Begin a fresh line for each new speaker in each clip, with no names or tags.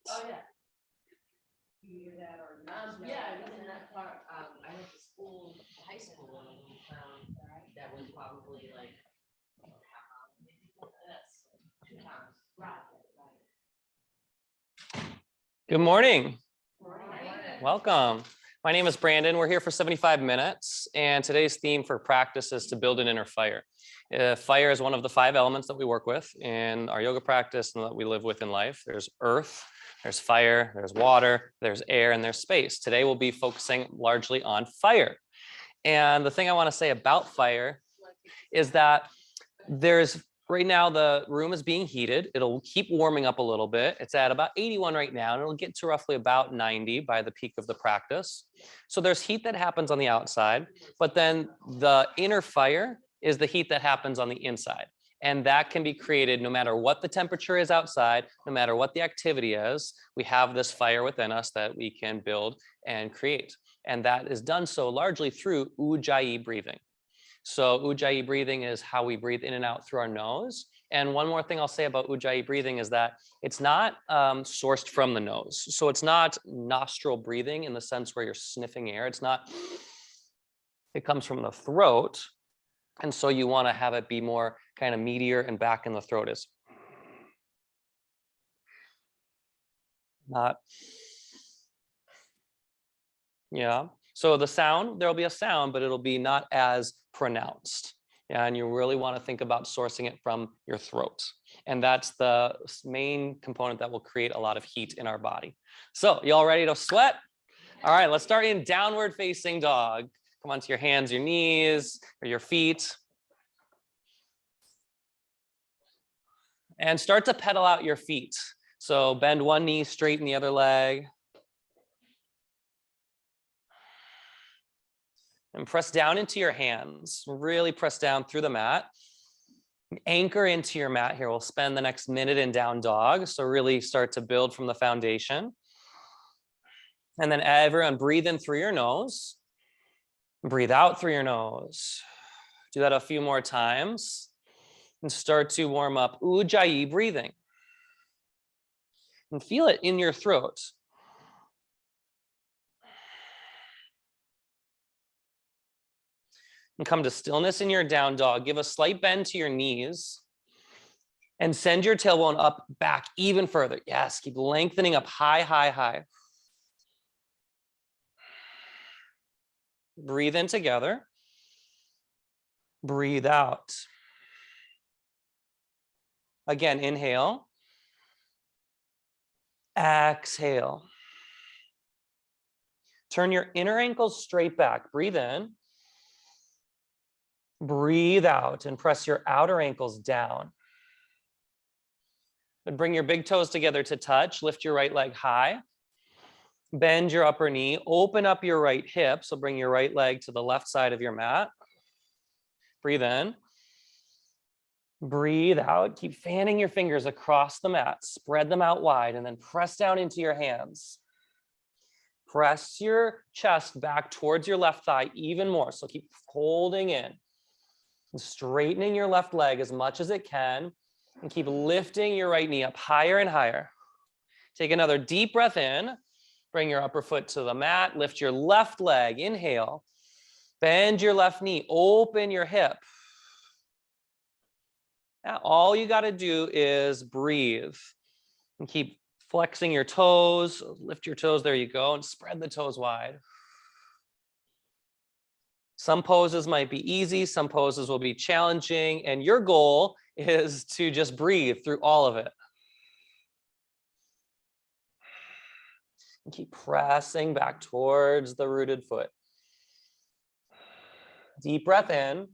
Oh, yeah. You knew that or yeah, it was in that part. I went to school, high school, and we found that was probably like that's 2 times. Right.
Good morning. Welcome. My name is Brandon. We're here for 75 minutes, and today's theme for practice is to build an inner fire. Fire is one of the 5 elements that we work with in our yoga practice and that we live with in life. There's earth, there's fire, there's water, there's air, and there's space. Today we'll be focusing largely on fire. And the thing I want to say about fire is that right now the room is being heated. It'll keep warming up a little bit. It's at about 81 right now, and it'll get to roughly about 90 by the peak of the practice. So there's heat that happens on the outside, but then the inner fire is the heat that happens on the inside. And that can be created no matter what the temperature is outside, no matter what the activity is. We have this fire within us that we can build and create. And that is done so largely through Ujjayi breathing. So Ujjayi breathing is how we breathe in and out through our nose. And one more thing I'll say about Ujjayi breathing is that it's not sourced from the nose. So it's not nostril breathing in the sense where you're sniffing air. It comes from the throat. And so you want to have it be more kind of meatier and back in the throat is not. Yeah. So the sound, there'll be a sound, but it'll be not as pronounced. Yeah, and you really want to think about sourcing it from your throat. And that's the main component that will create a lot of heat in our body. So y'all ready to sweat? All right, let's start in downward facing dog. Come onto your hands, your knees, or your feet. And start to pedal out your feet. So bend one knee, straighten the other leg. And press down into your hands. Really press down through the mat. Anchor into your mat here. We'll spend the next minute in down dog. So really start to build from the foundation. And then everyone breathe in through your nose. Breathe out through your nose. Do that a few more times. And start to warm up Ujjayi breathing. And feel it in your throat. And come to stillness in your down dog. Give a slight bend to your knees. And send your tailbone up, back even further. Yes, keep lengthening up high, high, high. Breathe in together. Breathe out. Again, inhale. Exhale. Turn your inner ankles straight back. Breathe in. Breathe out and press your outer ankles down. And bring your big toes together to touch. Lift your right leg high. Bend your upper knee. Open up your right hip. So bring your right leg to the left side of your mat. Breathe in. Breathe out. Keep fanning your fingers across the mat. Spread them out wide and then press down into your hands. Press your chest back towards your left thigh even more. So keep holding in. And straightening your left leg as much as it can. And keep lifting your right knee up higher and higher. Take another deep breath in. Bring your upper foot to the mat. Lift your left leg. Inhale. Bend your left knee. Open your hip. Now, all you got to do is breathe. And keep flexing your toes. Lift your toes. There you go. And spread the toes wide. Some poses might be easy. Some poses will be challenging. And your goal is to just breathe through all of it. And keep pressing back towards the rooted foot. Deep breath in.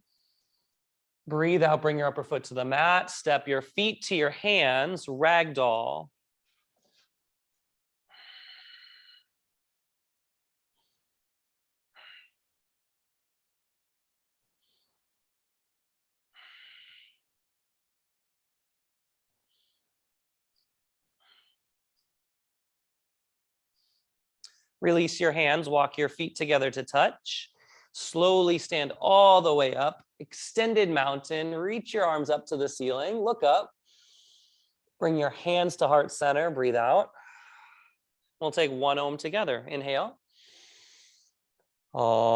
Breathe out. Bring your upper foot to the mat. Step your feet to your hands. Ragdoll. Release your hands, walk your feet together to touch. Slowly stand all the way up, extended mountain, reach your arms up to the ceiling, look up. Bring your hands to heart center, breathe out. We'll take 1 ohm together. Inhale. Om.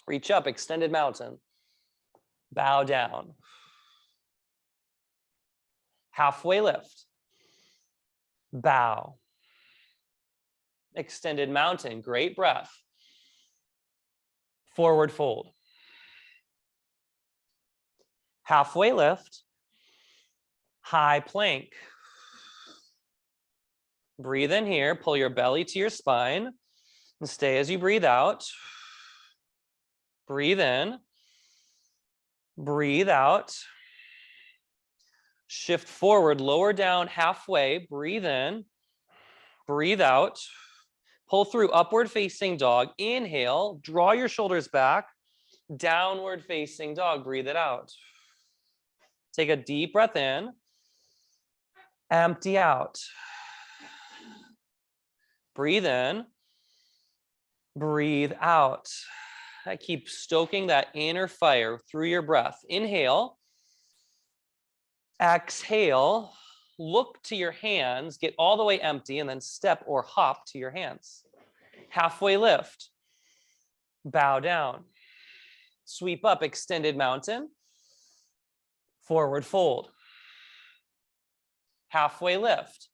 Reach up, extended mountain. Bow down. Halfway lift. Bow. Extended mountain. Great breath. Forward fold. Halfway lift. High plank. Breathe in here. Pull your belly to your spine. And stay as you breathe out. Breathe in. Breathe out. Shift forward, lower down halfway. Breathe in. Breathe out. Pull through upward facing dog. Inhale. Draw your shoulders back. Downward facing dog. Breathe it out. Take a deep breath in. Empty out. Breathe in. Breathe out. Keep stoking that inner fire through your breath. Inhale. Exhale. Look to your hands. Get all the way empty and then step or hop to your hands. Halfway lift. Bow down. Sweep up, extended mountain. Forward fold. Halfway lift.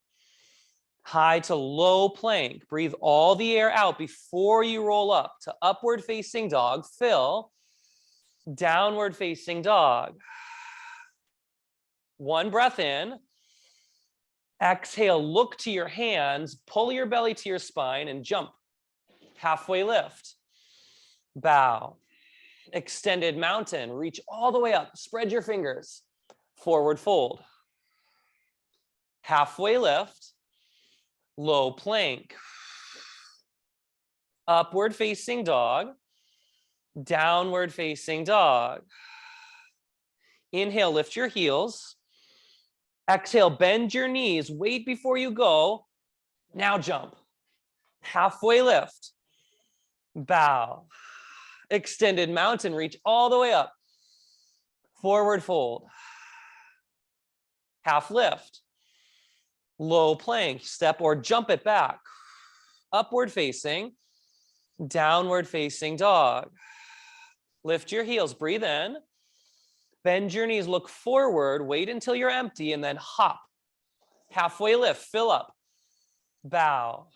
High to low plank. Breathe all the air out before you roll up to upward facing dog. Fill. Downward facing dog. 1 breath in. Exhale, look to your hands, pull your belly to your spine and jump. Halfway lift. Bow. Extended mountain. Reach all the way up. Spread your fingers. Forward fold. Halfway lift. Low plank. Upward facing dog. Downward facing dog. Inhale, lift your heels. Exhale, bend your knees. Wait before you go. Now jump. Halfway lift. Bow. Extended mountain. Reach all the way up. Forward fold. Half lift. Low plank. Step or jump it back. Upward facing. Downward facing dog. Lift your heels. Breathe in. Bend your knees, look forward, wait until you're empty, and then hop. Halfway lift, fill up. Bow.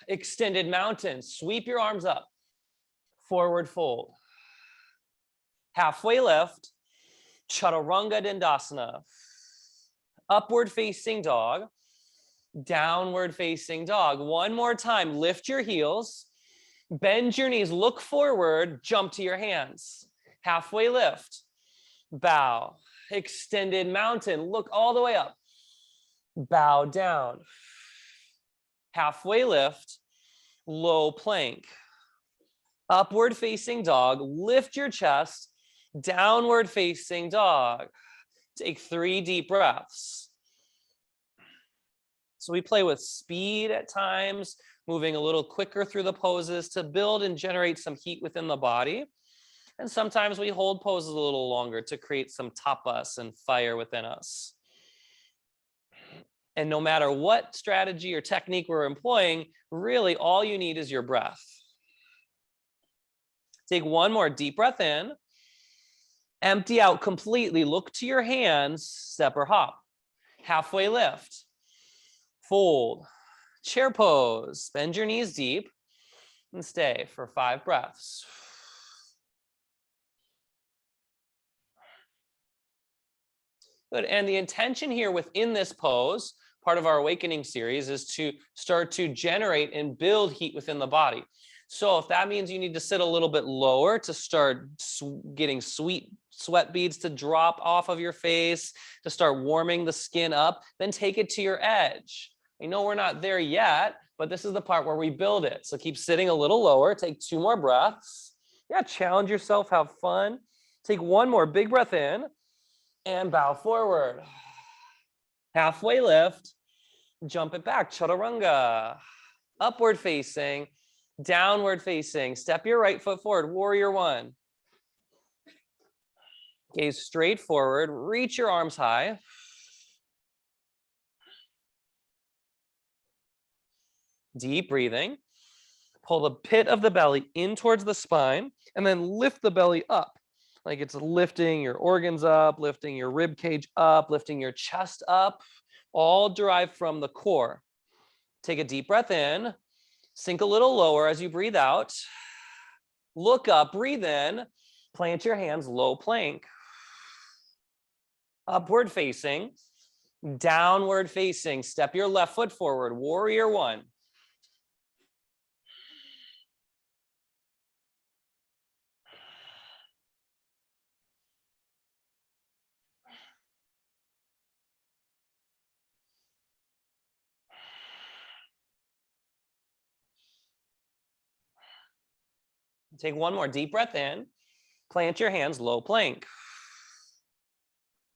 Extended mountain, sweep your arms up. Forward fold. Halfway lift. Chaturanga Dandasana. Upward facing dog. Downward facing dog. 1 more time, lift your heels. Bend your knees, look forward, jump to your hands. Halfway lift. Bow. Extended mountain. Look all the way up. Bow down. Halfway lift. Low plank. Upward facing dog. Lift your chest. Downward facing dog. Take 3 deep breaths. So we play with speed at times, moving a little quicker through the poses to build and generate some heat within the body. And sometimes we hold poses a little longer to create some tapas and fire within us. And no matter what strategy or technique we're employing, really all you need is your breath. Take 1 more deep breath in. Empty out completely. Look to your hands. Step or hop. Halfway lift. Fold. Chair pose. Bend your knees deep and stay for 5 breaths. Good. And the intention here within this pose, part of our awakening series, is to start to generate and build heat within the body. So if that means you need to sit a little bit lower to start getting sweat beads to drop off of your face, to start warming the skin up, then take it to your edge. I know we're not there yet, but this is the part where we build it. So keep sitting a little lower. Take 2 more breaths. Yeah, challenge yourself, have fun. Take 1 more big breath in. And bow forward. Halfway lift. Jump it back. Chaturanga. Upward facing. Downward facing. Step your right foot forward. Warrior 1. Gaze straight forward, reach your arms high. Deep breathing. Pull the pit of the belly in towards the spine and then lift the belly up. Like it's lifting your organs up, lifting your rib cage up, lifting your chest up, all derived from the core. Take a deep breath in, sink a little lower as you breathe out. Look up, breathe in, plant your hands, low plank. Upward facing, downward facing. Step your left foot forward, warrior one. Take one more deep breath in, plant your hands, low plank.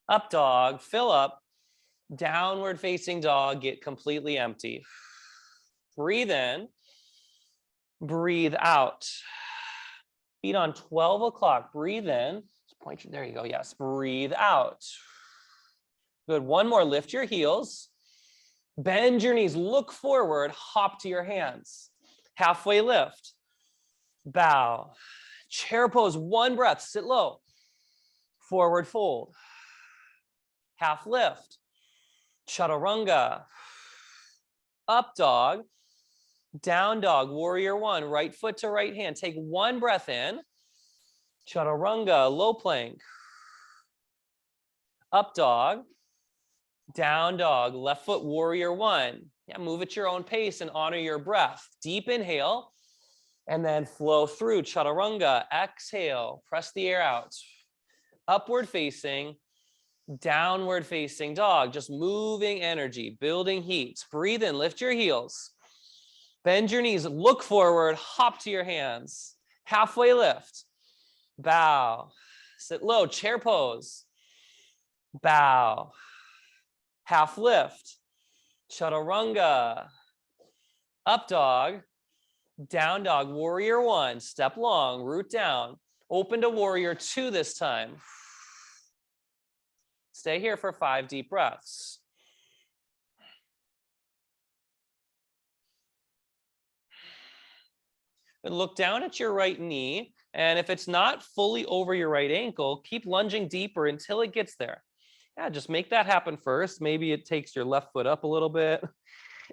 Up dog, fill up. Downward facing dog, get completely empty. Breathe in, breathe out. Feet on 12 o'clock, breathe in. Point your, there you go, yes, breathe out. Good, one more, lift your heels. Bend your knees, look forward, hop to your hands. Halfway lift, bow. Chair pose, one breath, sit low. Forward fold. Half lift. Chaturanga. Up dog. Down dog. Warrior one. Right foot to right hand. Take one breath in. Chaturanga. Low plank. Up dog. Down dog. Left foot. Warrior one. Yeah, move at your own pace and honor your breath. Deep inhale. And then flow through. Chaturanga. Exhale. Press the air out. Upward facing. Downward facing dog, just moving energy, building heat. Breathe in, lift your heels. Bend your knees, look forward, hop to your hands. Halfway lift. Bow. Sit low, chair pose. Bow. Half lift. Chaturanga. Up dog. Down dog, warrior one. Step long, root down. Open to warrior two this time. Stay here for 5 deep breaths. And look down at your right knee. And if it's not fully over your right ankle, keep lunging deeper until it gets there. Yeah, just make that happen first. Maybe it takes your left foot up a little bit.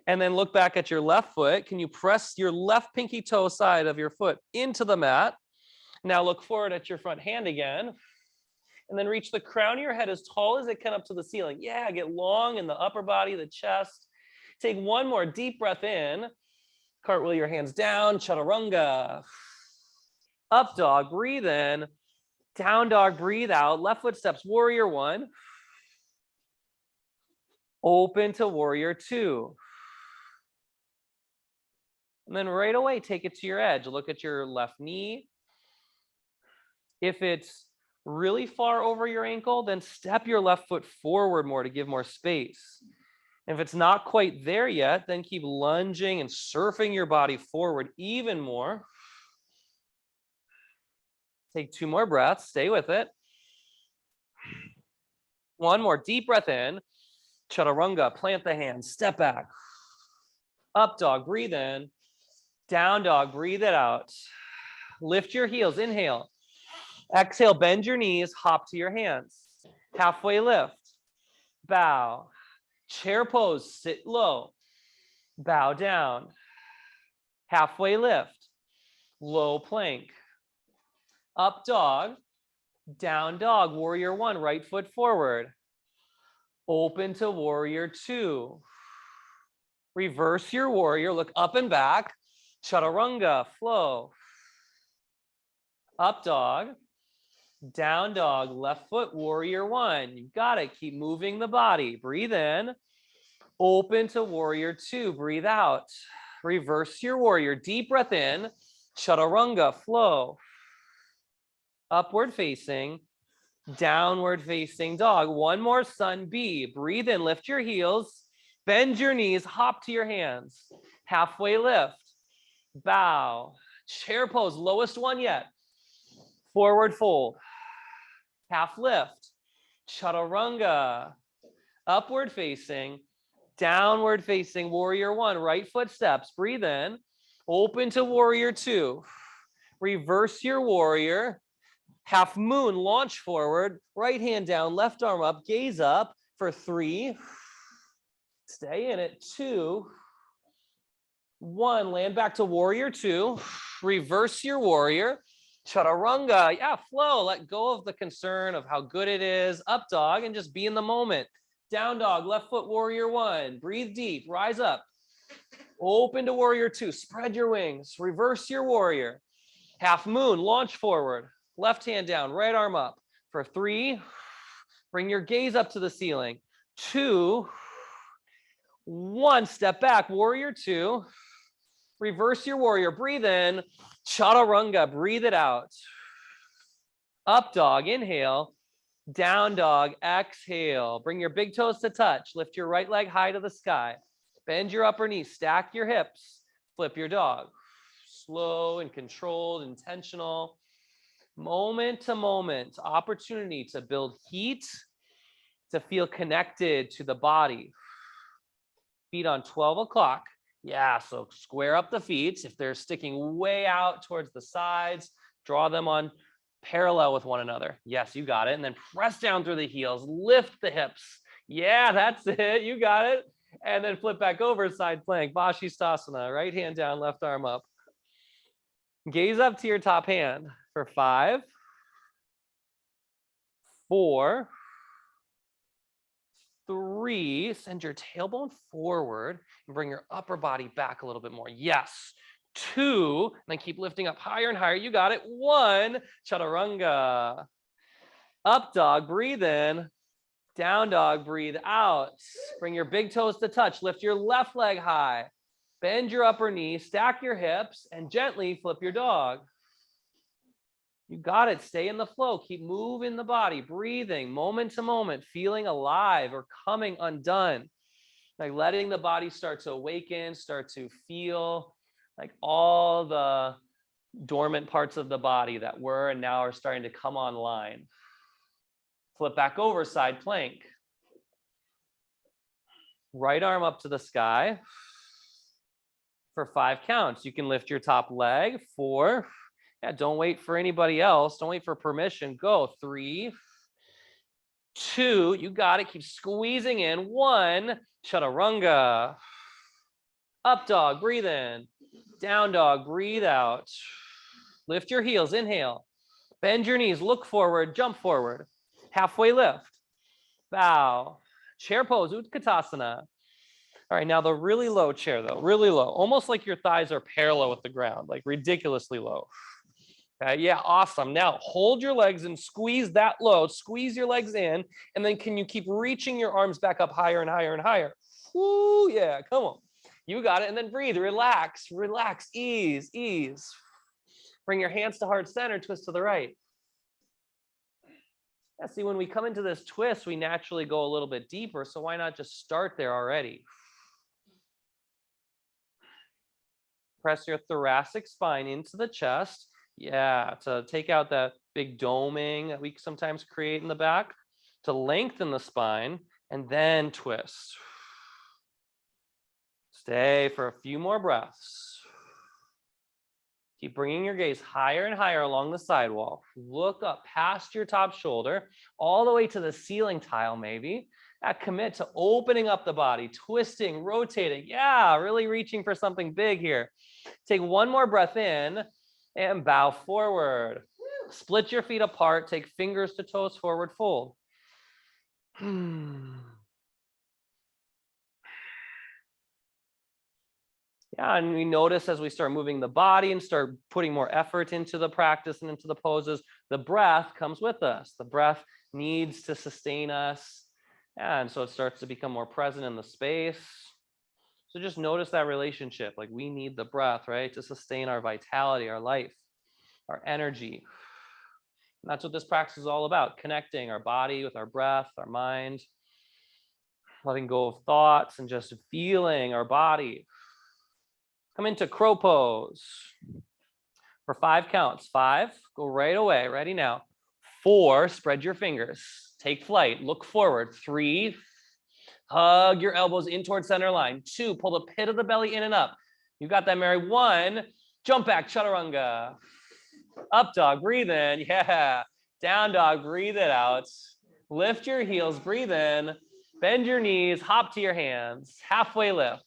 And then look back at your left foot. Can you press your left pinky toe side of your foot into the mat? Now look forward at your front hand again. And then reach the crown of your head as tall as it can up to the ceiling. Yeah, get long in the upper body, the chest. Take one more deep breath in. Cartwheel your hands down, chaturanga. Up dog, breathe in. Down dog, breathe out. Left foot steps, warrior one. Open to warrior two. And then right away, take it to your edge. Look at your left knee. If it's really far over your ankle, then step your left foot forward more to give more space. And if it's not quite there yet, then keep lunging and surfing your body forward even more. Take 2 more breaths, stay with it. One more deep breath in. Chaturanga, plant the hands, step back. Up dog, breathe in. Down dog, breathe it out. Lift your heels, inhale. Exhale, bend your knees, hop to your hands. Halfway lift, bow. Chair pose, sit low, bow down. Halfway lift, low plank. Up dog, down dog, warrior one, right foot forward. Open to warrior two. Reverse your warrior, look up and back. Chaturanga, flow. Up dog. Down dog, left foot, warrior one. You got it. Keep moving the body. Breathe in. Open to warrior two. Breathe out. Reverse your warrior. Deep breath in. Chaturanga, flow. Upward facing. Downward facing dog. One more sun B. Breathe in. Lift your heels. Bend your knees. Hop to your hands. Halfway lift. Bow. Chair pose. Lowest one yet. Forward fold. half lift, chaturanga, upward facing, downward facing warrior one, right foot steps, breathe in, open to warrior two, reverse your warrior, half moon, launch forward, right hand down, left arm up, gaze up for 3, stay in it, 2, 1, land back to warrior 2, reverse your warrior, chaturanga, yeah, flow, let go of the concern of how good it is, up dog, and just be in the moment. Down dog, left foot warrior 1, breathe deep, rise up, open to warrior 2, spread your wings, reverse your warrior, half moon, launch forward, left hand down, right arm up for 3, bring your gaze up to the ceiling, 2, 1, step back, warrior 2, reverse your warrior, breathe in, chaturanga, breathe it out, up dog, inhale, down dog, exhale, bring your big toes to touch, lift your right leg high to the sky, bend your upper knee, stack your hips, flip your dog, slow and controlled, intentional, moment to moment, opportunity to build heat, to feel connected to the body. Feet on 12 o'clock. Yeah, so square up the feet. If they're sticking way out towards the sides, draw them on parallel with one another. Yes, you got it. And then press down through the heels, lift the hips. Yeah, that's it. You got it. And then flip back over, side plank, Vashisthasana, right hand down, left arm up. Gaze up to your top hand for 5, 4, 3, send your tailbone forward and bring your upper body back a little bit more. Yes. 2, and then keep lifting up higher and higher. You got it. 1, chaturanga. Up dog, breathe in. Down dog, breathe out. Bring your big toes to touch. Lift your left leg high. Bend your upper knee, stack your hips, and gently flip your dog. You got it. Stay in the flow. Keep moving the body, breathing moment to moment, feeling alive or coming undone. Like letting the body start to awaken, start to feel like all the dormant parts of the body that were and now are starting to come online. Flip back over, side plank. Right arm up to the sky for 5 counts. You can lift your top leg. 4. Yeah, don't wait for anybody else. Don't wait for permission. Go. 3, 2, you got it. Keep squeezing in. 1, chaturanga. Up dog, breathe in. Down dog, breathe out. Lift your heels, inhale. Bend your knees, look forward, jump forward. Halfway lift. Bow. Chair pose, Utkatasana. All right, now the really low chair though, really low. Almost like your thighs are parallel with the ground, like ridiculously low. Okay, yeah, awesome. Now hold your legs and squeeze that low. Squeeze your legs in, and then can you keep reaching your arms back up higher and higher and higher? Woo, yeah, come on. You got it, and then breathe, relax, relax, ease, ease. Bring your hands to heart center, twist to the right. Yeah, see, when we come into this twist, we naturally go a little bit deeper, so why not just start there already? Press your thoracic spine into the chest. Yeah, to take out that big doming that we sometimes create in the back, to lengthen the spine, and then twist. Stay for a few more breaths. Keep bringing your gaze higher and higher along the sidewall. Look up past your top shoulder, all the way to the ceiling tile maybe. Commit to opening up the body, twisting, rotating. Yeah, really reaching for something big here. Take one more breath in and bow forward. Split your feet apart, take fingers to toes forward, fold. Yeah, and we notice as we start moving the body and start putting more effort into the practice and into the poses, the breath comes with us. The breath needs to sustain us. And so it starts to become more present in the space. So just notice that relationship. Like we need the breath, right? To sustain our vitality, our life, our energy. And that's what this practice is all about, connecting our body with our breath, our mind, letting go of thoughts and just feeling our body. Come into crow pose for 5 counts. 5, go right away. Ready now. 4, spread your fingers. Take flight. Look forward. 3, hug your elbows in towards center line. 2, pull the pit of the belly in and up. You got that, Mary. 1, jump back, chaturanga. Up dog, breathe in. Yeah. Down dog, breathe it out. Lift your heels, breathe in. Bend your knees, hop to your hands. Halfway lift.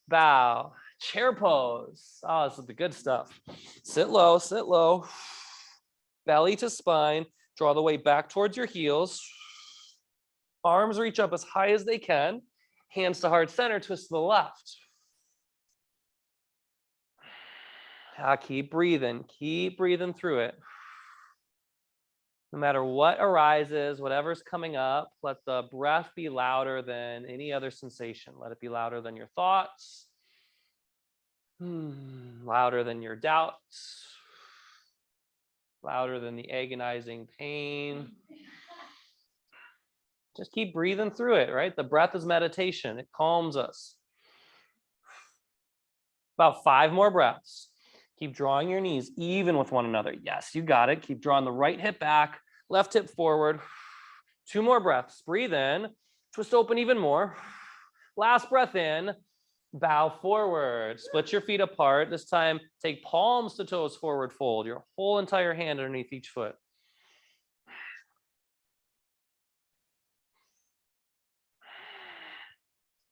Bow. Chair pose. Oh, this is the good stuff. Sit low, sit low. Belly to spine. Draw the weight back towards your heels. Arms reach up as high as they can. Hands to heart center, twist to the left. Keep breathing through it. No matter what arises, whatever's coming up, let the breath be louder than any other sensation. Let it be louder than your thoughts, louder than your doubts, louder than the agonizing pain. Just keep breathing through it, right? The breath is meditation. It calms us. About 5 more breaths. Keep drawing your knees even with one another. Yes, you got it. Keep drawing the right hip back, left hip forward. 2 more breaths. Breathe in. Twist open even more. Last breath in. Bow forward. Split your feet apart. This time, take palms to toes forward fold. Your whole entire hand underneath each foot.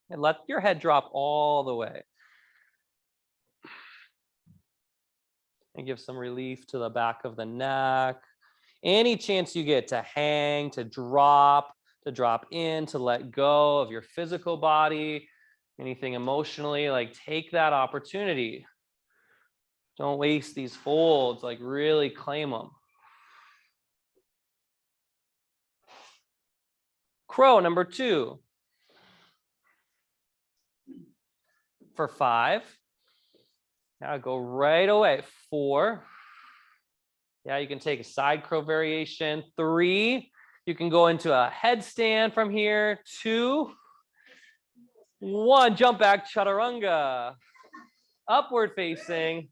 And let your head drop all the way. And give some relief to the back of the neck. Any chance you get to hang, to drop in, to let go of your physical body, anything emotionally, like take that opportunity. Don't waste these folds, like really claim them. Crow number 2. For 5. Now go right away. 4. Yeah, you can take a side crow variation. 3, you can go into a headstand from here. 2, 1, jump back, chaturanga. Upward facing,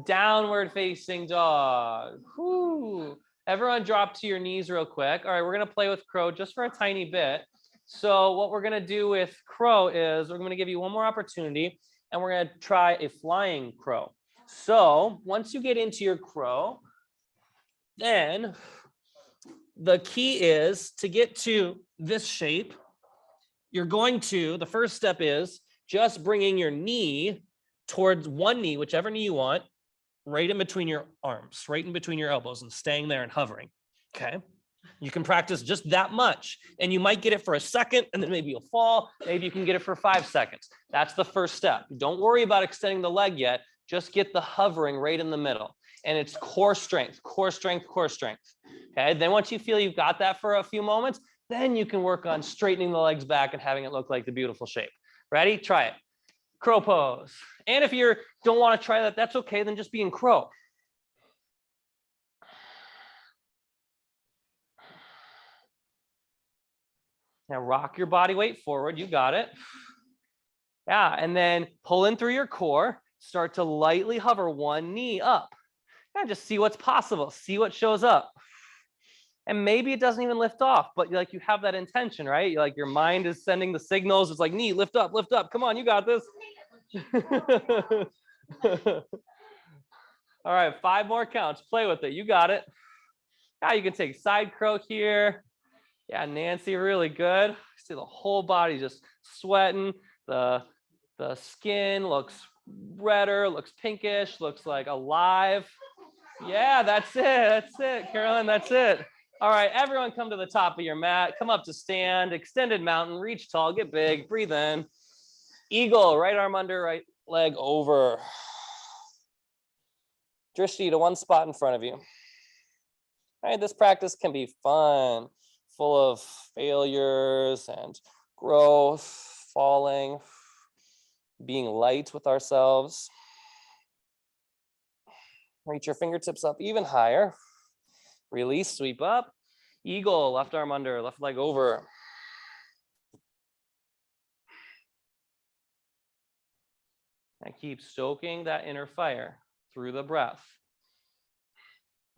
downward facing dog. Whew. Everyone drop to your knees real quick. All right, we're gonna play with crow just for a tiny bit. So what we're gonna do with crow is we're gonna give you one more opportunity and we're gonna try a flying crow. So once you get into your crow, then the key is to get to this shape. You're going to, the first step is just bringing your knee towards one knee, whichever knee you want, right in between your arms, right in between your elbows and staying there and hovering, okay? You can practice just that much and you might get it for a second and then maybe you'll fall. Maybe you can get it for 5 seconds. That's the first step. Don't worry about extending the leg yet. Just get the hovering right in the middle. And it's core strength, core strength, core strength. Okay, then once you feel you've got that for a few moments, then you can work on straightening the legs back and having it look like the beautiful shape. Ready? Try it. Crow pose. And if you don't want to try that, that's okay. Then just be in crow. Now rock your body weight forward. You got it. Yeah, and then pull in through your core. Start to lightly hover one knee up. And just see what's possible. See what shows up. And maybe it doesn't even lift off, but like you have that intention, right? Like your mind is sending the signals. It's like, knee, lift up, lift up. Come on, you got this. All right, 5 more counts. Play with it. You got it. Now you can take side crow here. Yeah, Nancy, really good. See the whole body just sweating. The skin looks redder, looks pinkish, looks like alive. Yeah, that's it. That's it, Carolyn. That's it. All right, everyone come to the top of your mat. Come up to stand, extended mountain, reach tall, get big, breathe in. Eagle, right arm under, right leg over. Drishti to one spot in front of you. All right, this practice can be fun, full of failures and growth, falling, being light with ourselves. Reach your fingertips up even higher. Release, sweep up. Eagle, left arm under, left leg over. And keep stoking that inner fire through the breath.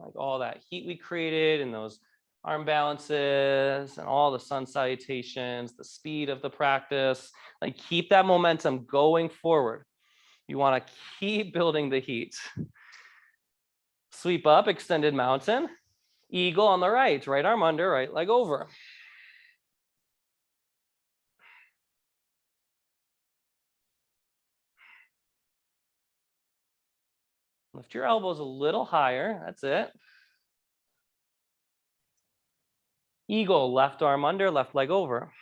Like all that heat we created and those arm balances and all the sun salutations, the speed of the practice, like keep that momentum going forward. You want to keep building the heat. Sweep up, extended mountain. Eagle on the right arm under, right leg over. Lift your elbows a little higher, that's it. Eagle, left arm under, left leg over.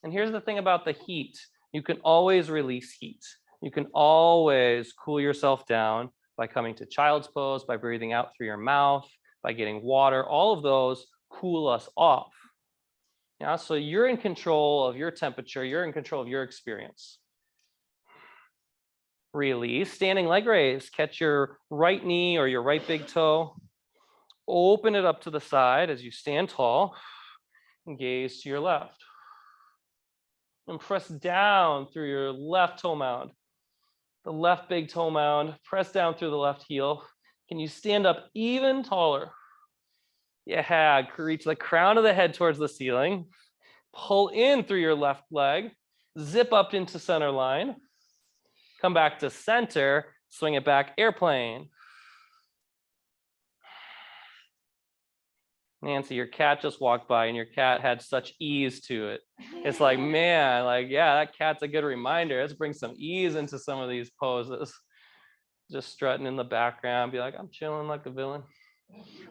And here's the thing about the heat. You can always release heat. You can always cool yourself down by coming to child's pose, by breathing out through your mouth, by getting water. All of those cool us off. Yeah, so you're in control of your temperature. You're in control of your experience. Release, standing leg raise. Catch your right knee or your right big toe. Open it up to the side as you stand tall and gaze to your left. And press down through your left toe mound. The left big toe mound, press down through the left heel. Can you stand up even taller? Yeah, reach the crown of the head towards the ceiling. Pull in through your left leg, zip up into center line. Come back to center, swing it back, airplane. Nancy, your cat just walked by and your cat had such ease to it. It's like, man, like, yeah, that cat's a good reminder. Let's bring some ease into some of these poses. Just strutting in the background, be like, I'm chilling like a villain.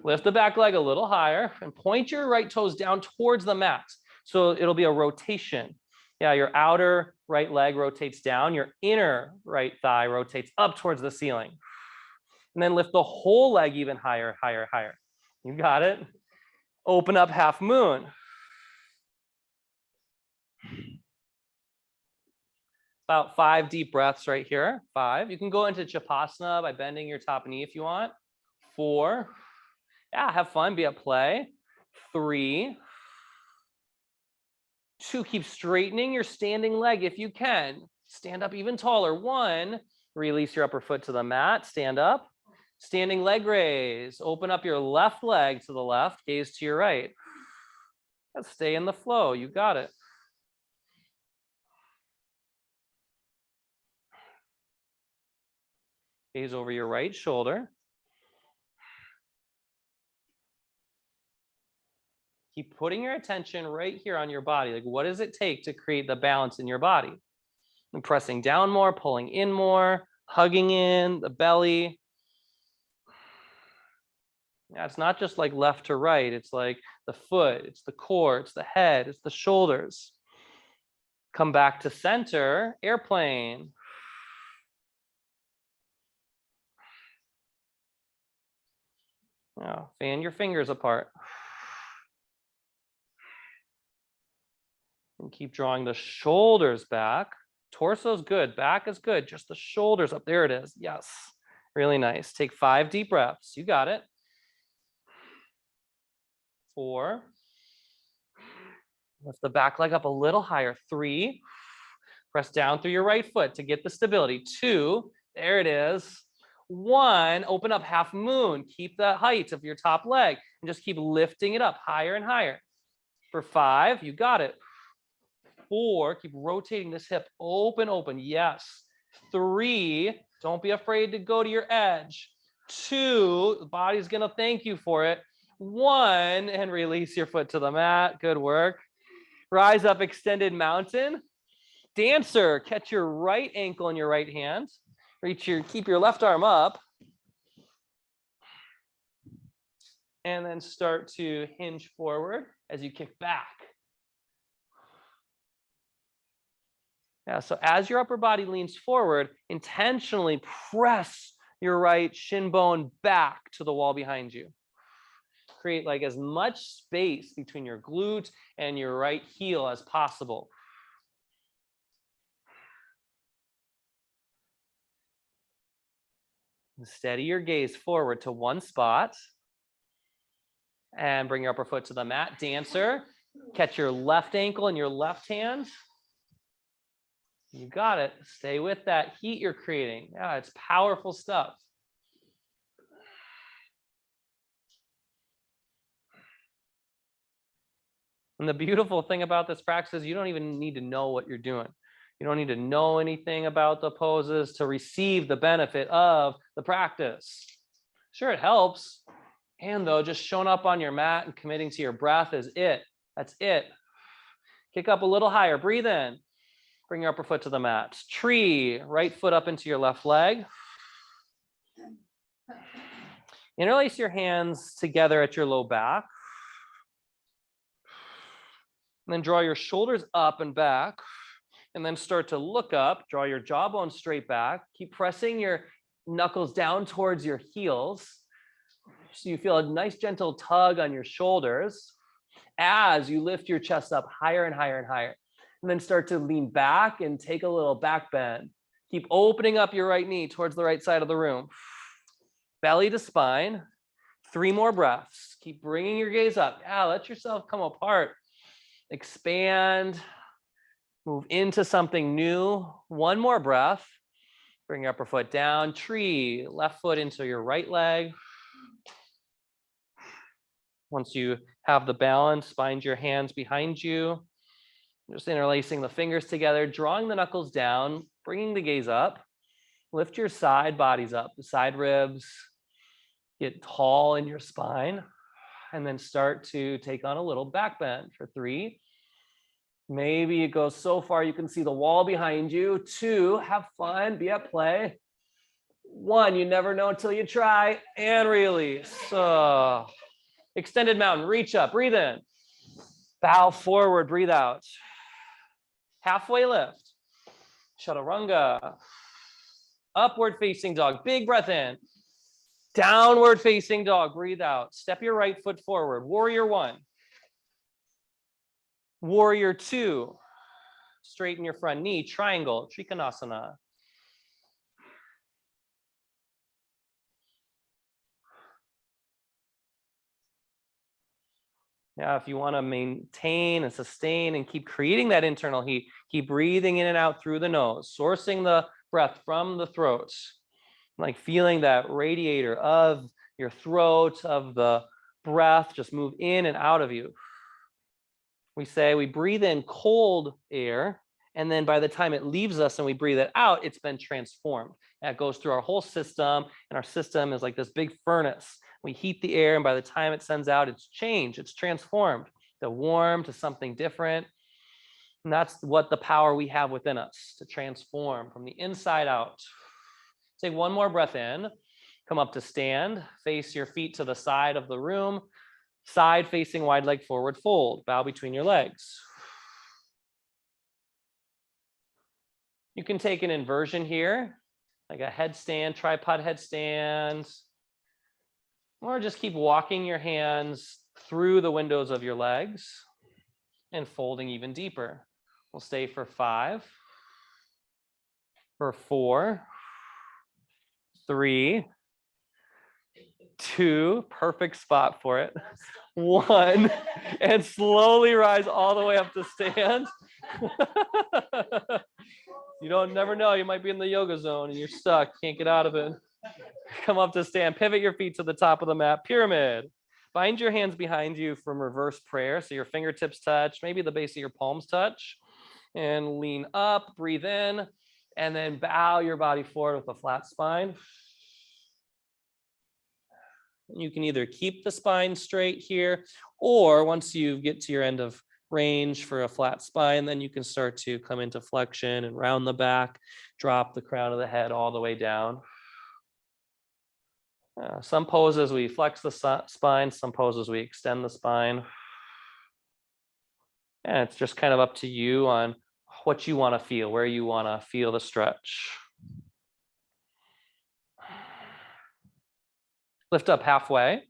Lift the back leg a little higher and point your right toes down towards the mat. So it'll be a rotation. Yeah, your outer right leg rotates down, your inner right thigh rotates up towards the ceiling. And then lift the whole leg even higher, higher, higher. You got it? Open up half moon. About 5 deep breaths right here. 5. You can go into Chapasana by bending your top knee if you want. 4. Yeah, have fun, be at play. 3. 2, keep straightening your standing leg if you can. Stand up even taller. 1, release your upper foot to the mat, stand up. Standing leg raise, open up your left leg to the left, gaze to your right. Let's stay in the flow, you got it. Gaze over your right shoulder. Keep putting your attention right here on your body. Like, what does it take to create the balance in your body? And pressing down more, pulling in more, hugging in the belly. Yeah, it's not just like left to right. It's like the foot, it's the core, it's the head, it's the shoulders. Come back to center, airplane. Now, fan your fingers apart. And keep drawing the shoulders back. Torso's good, back is good, just the shoulders up. There it is, yes. Really nice. Take 5 deep breaths, you got it. 4. Lift the back leg up a little higher. 3. Press down through your right foot to get the stability. 2. There it is. 1. Open up half moon. Keep the height of your top leg and just keep lifting it up higher and higher. For 5, you got it. 4, keep rotating this hip. Open, open. Yes. 3, don't be afraid to go to your edge. 2, the body's going to thank you for it. 1, and release your foot to the mat. Good work. Rise up, extended mountain. Dancer, catch your right ankle in your right hand. Keep your left arm up. And then start to hinge forward as you kick back. Yeah, so as your upper body leans forward, intentionally press your right shin bone back to the wall behind you. Create like as much space between your glute and your right heel as possible. Steady your gaze forward to one spot. And bring your upper foot to the mat. Dancer, catch your left ankle in your left hand. You got it. Stay with that heat you're creating. Yeah, it's powerful stuff. And the beautiful thing about this practice is you don't even need to know what you're doing. You don't need to know anything about the poses to receive the benefit of the practice. Sure, it helps. And though, just showing up on your mat and committing to your breath is it. That's it. Kick up a little higher. Breathe in. Bring your upper foot to the mat. Tree, right foot up into your left leg. Interlace your hands together at your low back. And then draw your shoulders up and back. And then start to look up. Draw your jawbone straight back. Keep pressing your knuckles down towards your heels. So you feel a nice gentle tug on your shoulders as you lift your chest up higher and higher and higher. And then start to lean back and take a little back bend. Keep opening up your right knee towards the right side of the room. Belly to spine. 3 more breaths. Keep bringing your gaze up. Yeah, let yourself come apart. Expand. Move into something new. 1 more breath. Bring your upper foot down. Tree. Left foot into your right leg. Once you have the balance, bind your hands behind you. Just interlacing the fingers together, drawing the knuckles down, bringing the gaze up. Lift your side bodies up, the side ribs. Get tall in your spine. And then start to take on a little back bend for 3. Maybe it goes so far you can see the wall behind you. 2, have fun, be at play. 1, you never know until you try. And release. Extended mountain, reach up, breathe in. Bow forward, breathe out. Halfway lift. Chaturanga. Upward facing dog, big breath in. Downward facing dog, breathe out. Step your right foot forward. Warrior 1. Warrior 2. Straighten your front knee, triangle, Trikonasana. Now, if you want to maintain and sustain and keep creating that internal heat, keep breathing in and out through the nose, sourcing the breath from the throat, like feeling that radiator of your throat, of the breath, just move in and out of you. We say we breathe in cold air, and then by the time it leaves us and we breathe it out, it's been transformed. That goes through our whole system, and our system is like this big furnace. We heat the air, and by the time it sends out, it's changed, it's transformed, the warm to something different. And that's what the power we have within us, to transform from the inside out. Take 1 more breath in, come up to stand, face your feet to the side of the room, side facing wide leg forward fold, bow between your legs. You can take an inversion here, like a headstand, tripod headstand, or just keep walking your hands through the windows of your legs and folding even deeper. We'll stay for 5, for 4, 3, 2, perfect spot for it, 1, and slowly rise all the way up to stand. You don't never know, you might be in the yoga zone and you're stuck, can't get out of it. Come up to stand, pivot your feet to the top of the mat, pyramid. Bind your hands behind you from reverse prayer, so your fingertips touch, maybe the base of your palms touch, and lean up, breathe in, and then bow your body forward with a flat spine. You can either keep the spine straight here, or once you get to your end of range for a flat spine, then you can start to come into flexion and round the back, drop the crown of the head all the way down. Some poses we flex the spine, some poses we extend the spine. And it's just kind of up to you on what you want to feel, where you want to feel the stretch. Lift up halfway,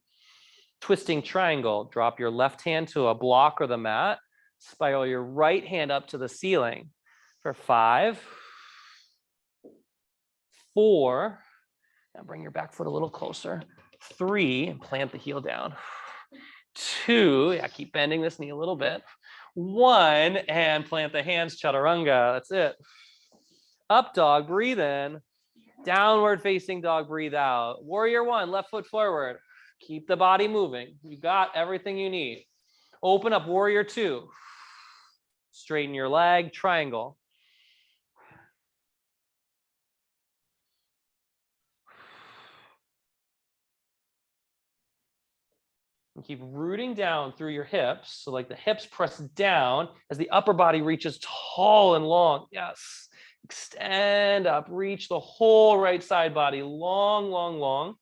twisting triangle. Drop your left hand to a block or the mat. Spiral your right hand up to the ceiling for 5, 4, now bring your back foot a little closer, 3, and plant the heel down, 2, yeah, keep bending this knee a little bit, 1, and plant the hands, chaturanga, that's it. Up dog, breathe in, downward facing dog, breathe out. Warrior 1, left foot forward, keep the body moving, you got everything you need. Open up warrior two. Straighten your leg, triangle. And keep rooting down through your hips. So like the hips press down as the upper body reaches tall and long. Yes. Extend up, reach the whole right side body, long, long, long.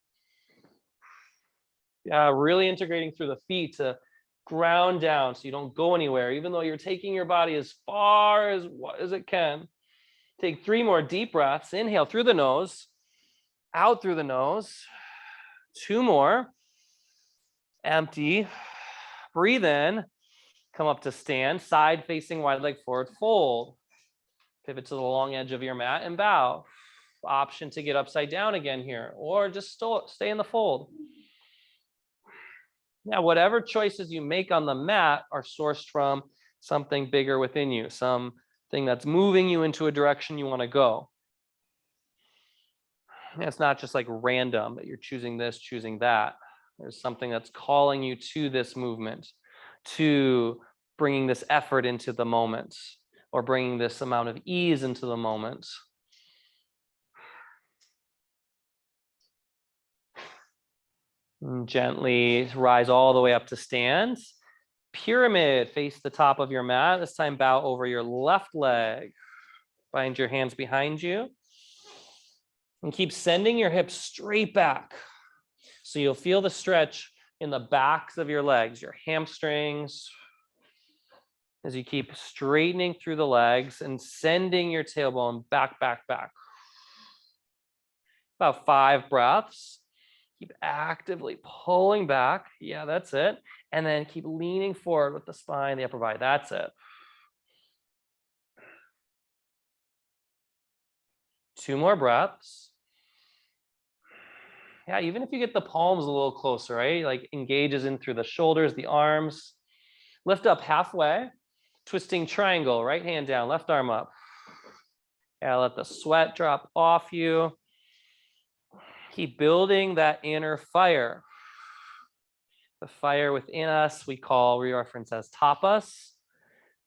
Yeah, really integrating through the feet to ground down so you don't go anywhere, even though you're taking your body as far as it can. Take 3 more deep breaths. Inhale through the nose, out through the nose. 2 more. Empty. Breathe in. Come up to stand. Side facing wide leg forward. Fold. Pivot to the long edge of your mat and bow. Option to get upside down again here, or just stay in the fold. Now, whatever choices you make on the mat are sourced from something bigger within you, something that's moving you into a direction you want to go. And it's not just like random that you're choosing this, choosing that. There's something that's calling you to this movement, to bringing this effort into the moment, or bringing this amount of ease into the moment. And gently rise all the way up to stand. Pyramid, face the top of your mat. This time bow over your left leg. Bind your hands behind you. And keep sending your hips straight back. So you'll feel the stretch in the backs of your legs, your hamstrings, as you keep straightening through the legs and sending your tailbone back, back, back. About 5 breaths. Keep actively pulling back. Yeah, that's it. And then keep leaning forward with the spine, the upper body. That's it. 2 more breaths. Yeah, even if you get the palms a little closer, right? Like engages in through the shoulders, the arms. Lift up halfway. Twisting triangle, right hand down, left arm up. Yeah, let the sweat drop off you. Keep building that inner fire. The fire within us, we reference as tapas,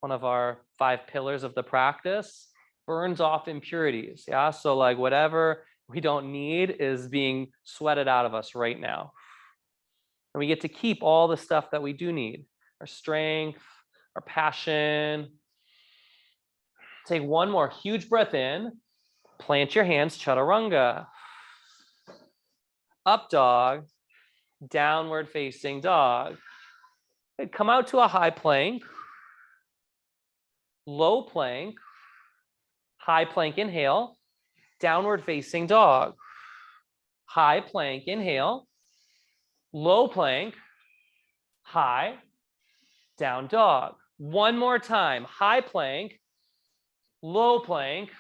one of our 5 pillars of the practice, burns off impurities. Yeah, so like whatever we don't need is being sweated out of us right now. And we get to keep all the stuff that we do need, our strength, our passion. Take 1 more huge breath in, plant your hands, chaturanga. Up dog, downward facing dog. Come out to a high plank, low plank, high plank, inhale, downward facing dog. High plank, inhale, low plank, high, down dog. 1 more time, high plank, low plank,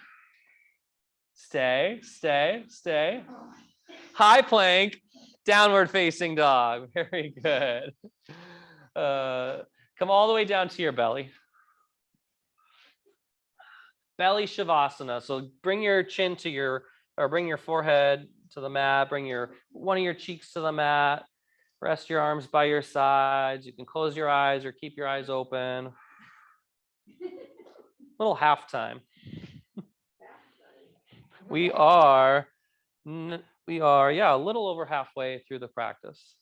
stay, stay, stay. High plank, downward facing dog. Very good. Come all the way down to your belly. Belly Shavasana. So bring your chin to bring your forehead to the mat, bring one of your cheeks to the mat, rest your arms by your sides. You can close your eyes or keep your eyes open. Little halftime. We are, yeah, a little over halfway through the practice.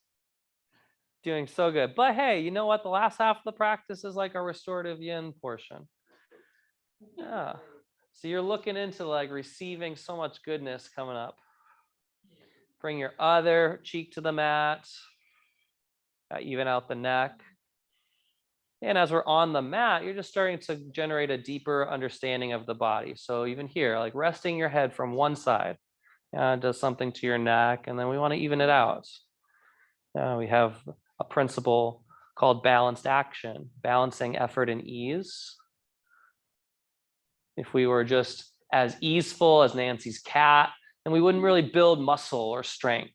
Doing so good. But hey, you know what? The last half of the practice is like a restorative yin portion. Yeah. So you're looking into like receiving so much goodness coming up. Bring your other cheek to the mat. Even out the neck. And as we're on the mat, you're just starting to generate a deeper understanding of the body. So even here, like resting your head from one side does something to your neck, and then we want to even it out. We have a principle called balanced action, balancing effort and ease. If we were just as easeful as Nancy's cat, then we wouldn't really build muscle or strength.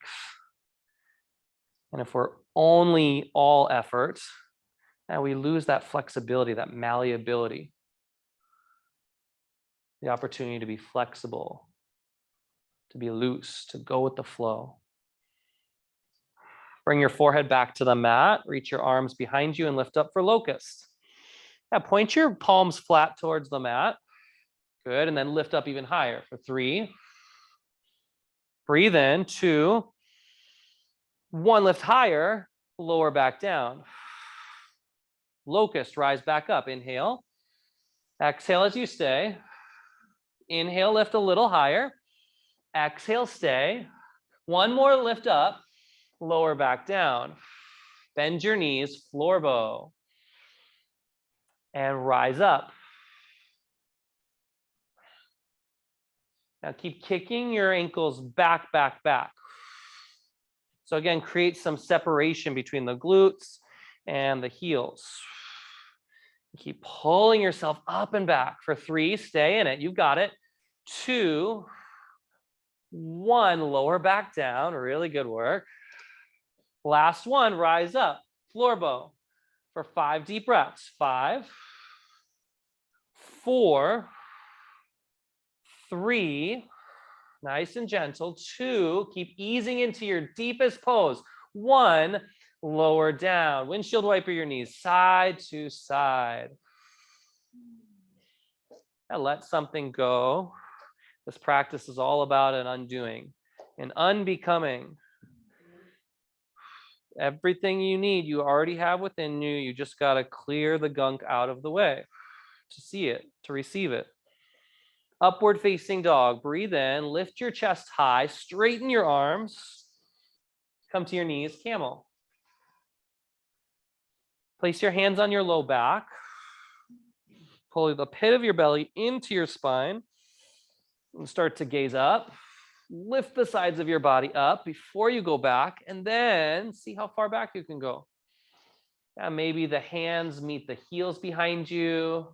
And if we're only all effort, and we lose that flexibility, that malleability, the opportunity to be flexible, to be loose, to go with the flow. Bring your forehead back to the mat. Reach your arms behind you and lift up for locust. Yeah, point your palms flat towards the mat. Good, and then lift up even higher for 3. Breathe in, 2. 1, lift higher, lower back down. Locust, rise back up. Inhale. Exhale as you stay. Inhale, lift a little higher. Exhale, stay. 1 more lift up, lower back down. Bend your knees, floor bow. And rise up. Now keep kicking your ankles back, back, back. So again, create some separation between the glutes and the heels. Keep pulling yourself up and back for 3. Stay in it. You've got it. 2, 1. Lower back down. Really good work. Last one. Rise up. Floor bow for 5 deep breaths. 5, 4, 3. Nice and gentle. 2. Keep easing into your deepest pose. 1. Lower down. Windshield wiper your knees side to side. And let something go. This practice is all about an undoing, an unbecoming. Everything you need, you already have within you. You just got to clear the gunk out of the way to see it, to receive it. Upward facing dog. Breathe in, lift your chest high, straighten your arms. Come to your knees, camel. Place your hands on your low back. Pull the pit of your belly into your spine and start to gaze up. Lift the sides of your body up before you go back, and then see how far back you can go. Yeah, maybe the hands meet the heels behind you.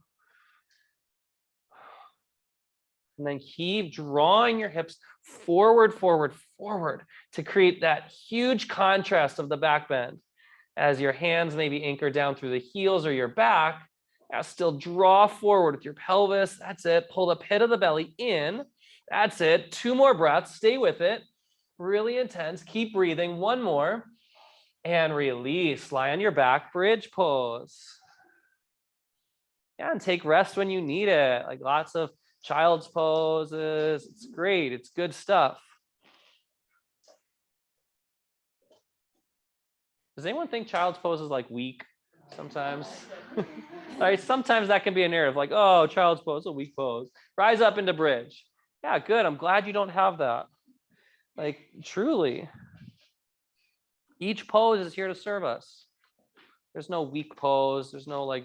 And then keep drawing your hips forward, forward, forward to create that huge contrast of the back bend. As your hands maybe anchor down through the heels or your back, still draw forward with your pelvis. That's it. Pull the pit of the belly in. That's it. 2 more breaths. Stay with it. Really intense. Keep breathing. 1 more. And release. Lie on your back. Bridge pose. Yeah, and take rest when you need it. Like lots of child's poses. It's great. It's good stuff. Does anyone think child's pose is like weak sometimes? Right, sometimes that can be a narrative like, oh, child's pose, a weak pose. Rise up into bridge. Yeah, good. I'm glad you don't have that. Like, truly. Each pose is here to serve us. There's no weak pose. There's no like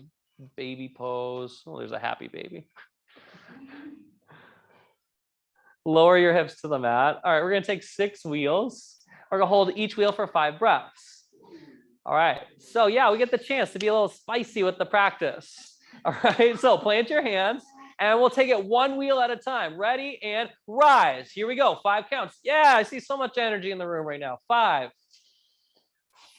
baby pose. Well, there's a happy baby. Lower your hips to the mat. All right, we're going to take 6 wheels. We're going to hold each wheel for 5 breaths. All right, so yeah, we get the chance to be a little spicy with the practice. All right, so plant your hands and we'll take it 1 wheel at a time. Ready and rise. Here we go. 5 counts. Yeah, I see so much energy in the room right now. 5,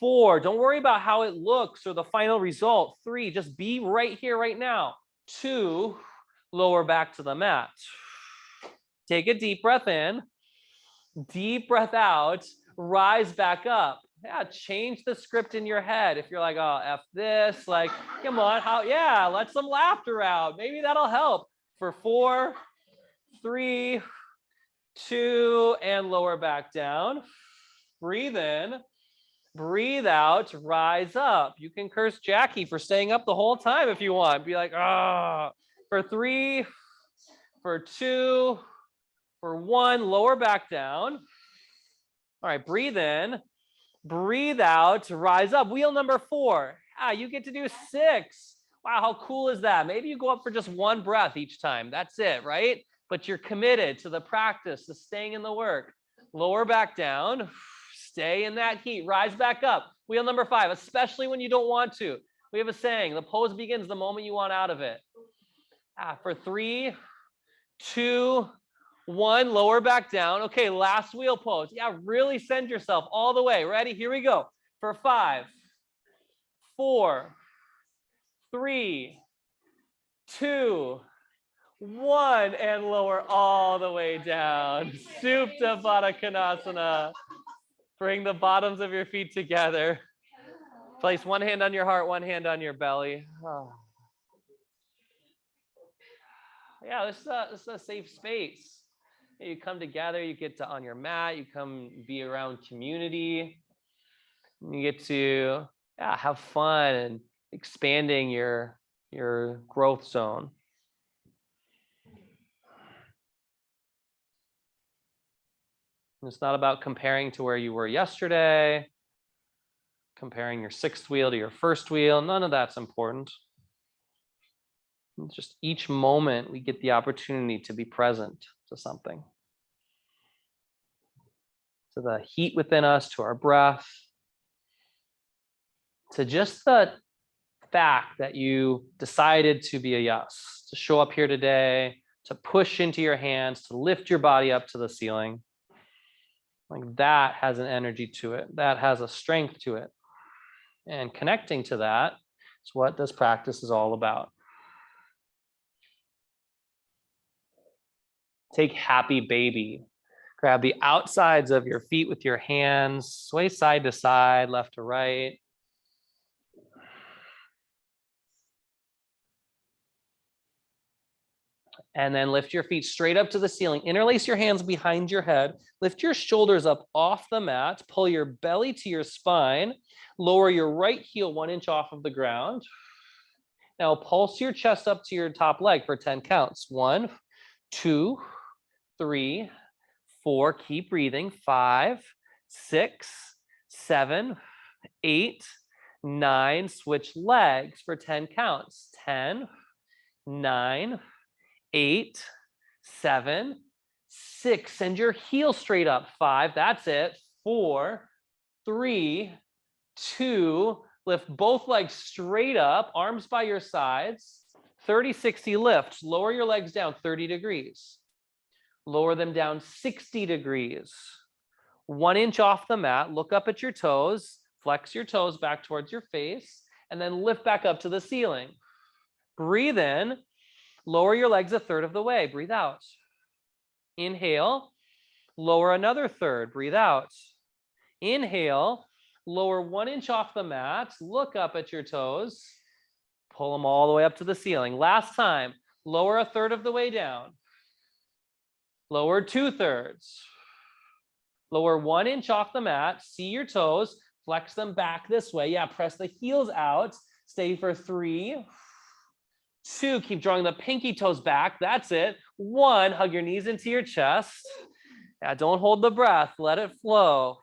4. Don't worry about how it looks or the final result. 3, just be right here, right now. 2, lower back to the mat. Take a deep breath in, deep breath out, rise back up. Yeah, change the script in your head. If you're like, oh, F this, like, come on, yeah, let some laughter out. Maybe that'll help. For 4, 3, 2, and lower back down. Breathe in, breathe out, rise up. You can curse Jackie for staying up the whole time if you want. Be like, ah. For 3, for 2, for 1, lower back down. All right, breathe in. Breathe out, rise up. Wheel number 4. You get to do 6. Wow, how cool is that? Maybe you go up for just 1 breath each time. That's it, right? But you're committed to the practice, to staying in the work. Lower back down. Stay in that heat. Rise back up. Wheel number 5, especially when you don't want to. We have a saying, the pose begins the moment you want out of it. For 3, 2, 1, lower back down. Okay, last wheel pose. Yeah, really send yourself all the way. Ready? Here we go. For 5, 4, 3, 2, 1, and lower all the way down. Supta Baddha Konasana. Bring the bottoms of your feet together. Place one hand on your heart, one hand on your belly. Oh. Yeah, this is a safe space. You come together, you get to on your mat, you come be around community. You get to have fun and expanding your growth zone. And it's not about comparing to where you were yesterday, comparing your sixth wheel to your first wheel. None of that's important. It's just each moment we get the opportunity to be present to something. To the heat within us, to our breath, to just the fact that you decided to be a yes, to show up here today, to push into your hands, to lift your body up to the ceiling. Like that has an energy to it, that has a strength to it. And connecting to that is what this practice is all about. Take happy baby. Grab the outsides of your feet with your hands, sway side to side, left to right. And then lift your feet straight up to the ceiling. Interlace your hands behind your head. Lift your shoulders up off the mat. Pull your belly to your spine. Lower your right heel 1 inch off of the ground. Now pulse your chest up to your top leg for 10 counts. 1, 2, 3, 4. Keep breathing. 5, 6, 7, 8, 9. Switch legs for 10 counts. 10, 9, 8, 7, 6. Send your heel straight up. 5. That's it. 4, 3, 2. Lift both legs straight up, arms by your sides. 30, 60 lift. Lower your legs down 30 degrees. Lower them down 60 degrees. 1 inch off the mat. Look up at your toes. Flex your toes back towards your face. And then lift back up to the ceiling. Breathe in. Lower your legs a third of the way. Breathe out. Inhale. Lower another third. Breathe out. Inhale. Lower 1 inch off the mat. Look up at your toes. Pull them all the way up to the ceiling. Last time. Lower a third of the way down. Lower 2/3. Lower 1 inch off the mat. See your toes. Flex them back this way. Yeah, press the heels out. Stay for 3, 2, keep drawing the pinky toes back. That's it. 1, hug your knees into your chest. Yeah, don't hold the breath. Let it flow.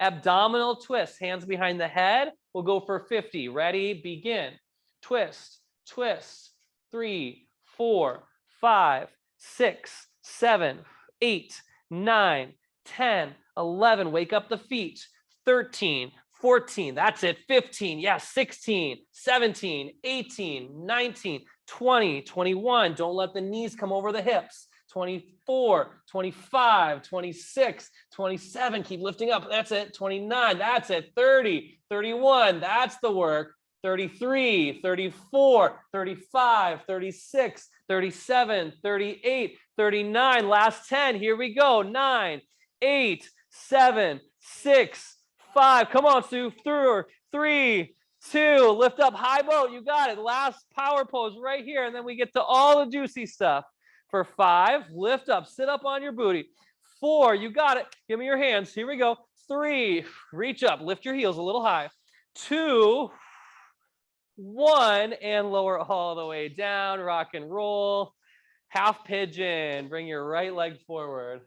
Abdominal twist, hands behind the head. We'll go for 50. Ready? Begin. Twist, twist. 3, 4, 5, 6, 7, 8, 9, 10, 11. Wake up the feet. 13, 14, that's it. 15, yes, 16, 17, 18, 19, 20, 21. Don't let the knees come over the hips. 24, 25, 26, 27. Keep lifting up. That's it. 29, that's it. 30, 31, that's the work. 33, 34, 35, 36, 37, 38, 39. Last 10. Here we go. 9, 8, 7, 6, 5. Come on, Sue. 3, 2. Lift up. High boat. You got it. Last power pose right here. And then we get to all the juicy stuff. For 5, lift up. Sit up on your booty. 4, you got it. Give me your hands. Here we go. 3, reach up. Lift your heels a little high. 2, 1, and lower all the way down. Rock and roll. Half pigeon. Bring your right leg forward.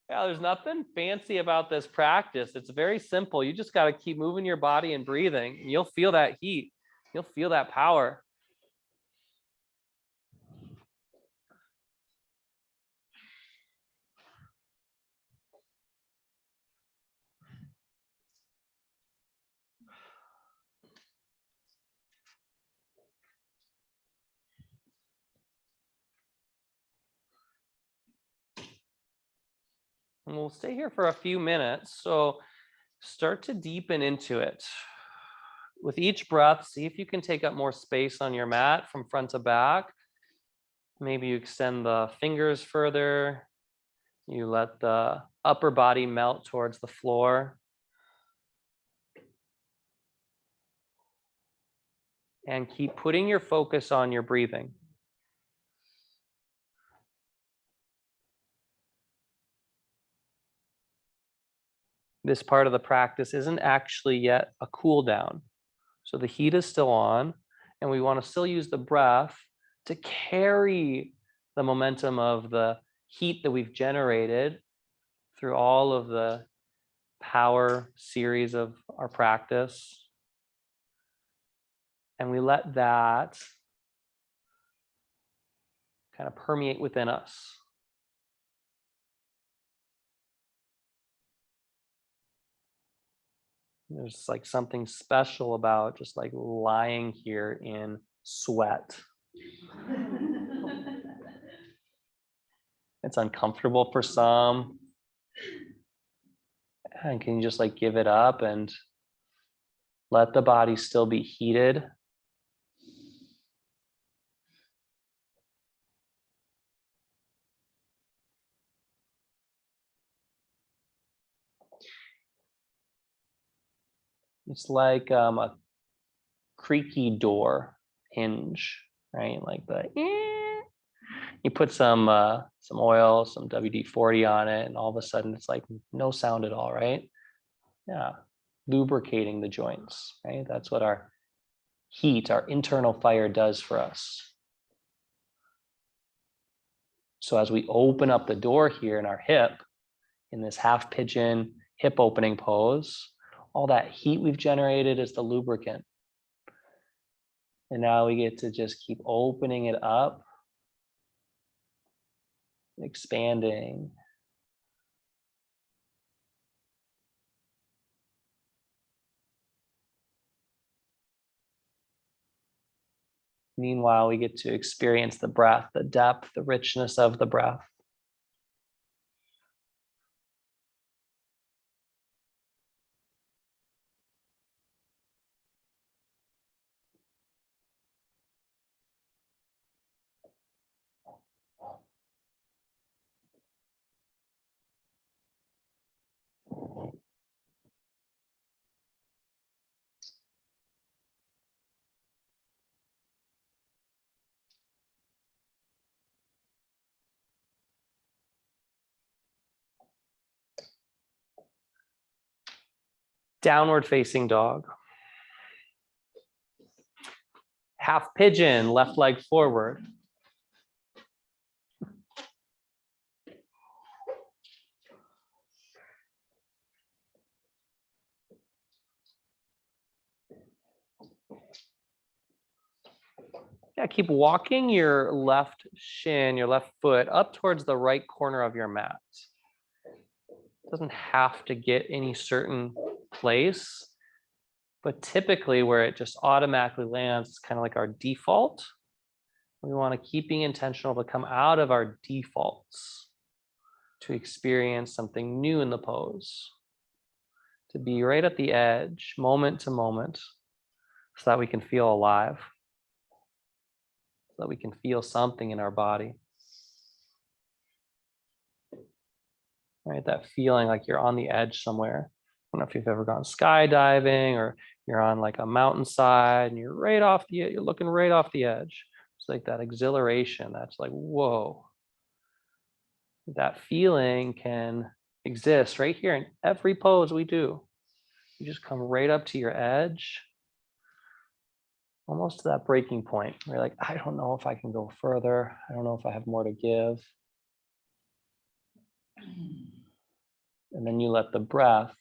Yeah, there's nothing fancy about this practice. It's very simple. You just got to keep moving your body and breathing, and you'll feel that heat. You'll feel that power. And we'll stay here for a few minutes. So start to deepen into it. With each breath, see if you can take up more space on your mat from front to back. Maybe you extend the fingers further. You let the upper body melt towards the floor. And keep putting your focus on your breathing. This part of the practice isn't actually yet a cool down. So the heat is still on, and we want to still use the breath to carry the momentum of the heat that we've generated through all of the power series of our practice. And we let that kind of permeate within us. There's like something special about just like lying here in sweat. It's uncomfortable for some. And can you just like give it up and let the body still be heated? It's like a creaky door hinge, right? Like you put some oil, some WD-40 on it, and all of a sudden it's like no sound at all, right? Yeah, lubricating the joints, right? That's what our heat, our internal fire does for us. So as we open up the door here in our hip, in this half pigeon hip opening pose, all that heat we've generated is the lubricant. And now we get to just keep opening it up, expanding. Meanwhile, we get to experience the breath, the depth, the richness of the breath. Downward facing dog. Half pigeon, left leg forward. Yeah, keep walking your left shin, your left foot up towards the right corner of your mat. It doesn't have to get any certain place, but typically where it just automatically lands is kind of like our default. We want to keep being intentional to come out of our defaults to experience something new in the pose, to be right at the edge, moment to moment, so that we can feel alive, so that we can feel something in our body. Right, that feeling like you're on the edge somewhere. I don't know if you've ever gone skydiving or you're on like a mountainside and you're looking right off the edge. It's like that exhilaration. That's like, whoa. That feeling can exist right here in every pose we do. You just come right up to your edge, almost to that breaking point where you're like, I don't know if I can go further. I don't know if I have more to give. And then you let the breath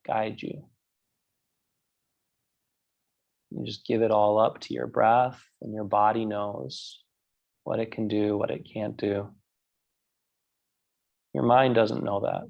guide you. You just give it all up to your breath, and your body knows what it can do, what it can't do. Your mind doesn't know that.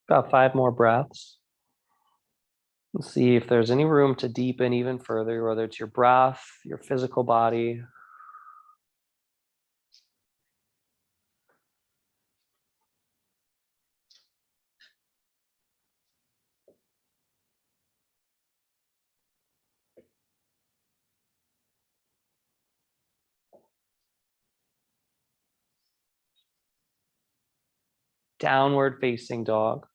About 5 more breaths. Let's see if there's any room to deepen even further, whether it's your breath, your physical body. Downward facing dog.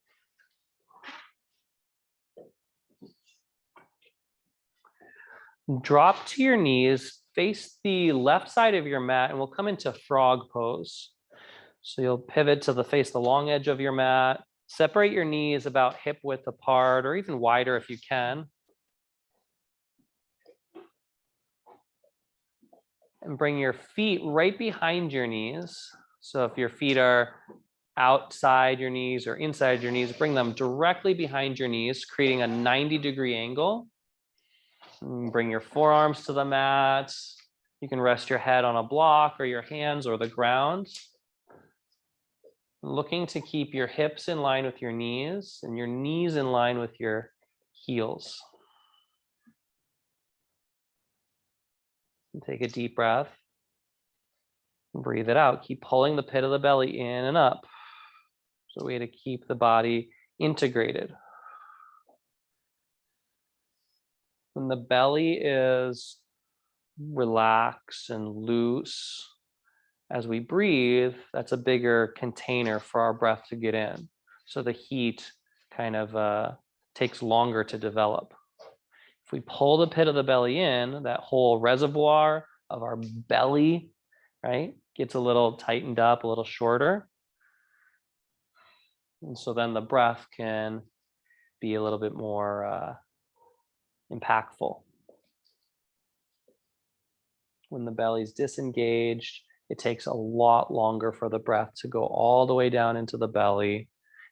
Drop to your knees, face the left side of your mat, and we'll come into frog pose. So you'll pivot to face the long edge of your mat, separate your knees about hip width apart or even wider if you can. And bring your feet right behind your knees. So if your feet are outside your knees or inside your knees, bring them directly behind your knees, creating a 90-degree angle. And bring your forearms to the mat. You can rest your head on a block or your hands or the ground. Looking to keep your hips in line with your knees and your knees in line with your heels. And take a deep breath. Breathe it out. Keep pulling the pit of the belly in and up. It's a way to keep the body integrated. When the belly is relaxed and loose, as we breathe, that's a bigger container for our breath to get in. So the heat kind of takes longer to develop. If we pull the pit of the belly in, that whole reservoir of our belly, right, gets a little tightened up, a little shorter. And so then the breath can be a little bit more impactful. When the belly's disengaged, it takes a lot longer for the breath to go all the way down into the belly.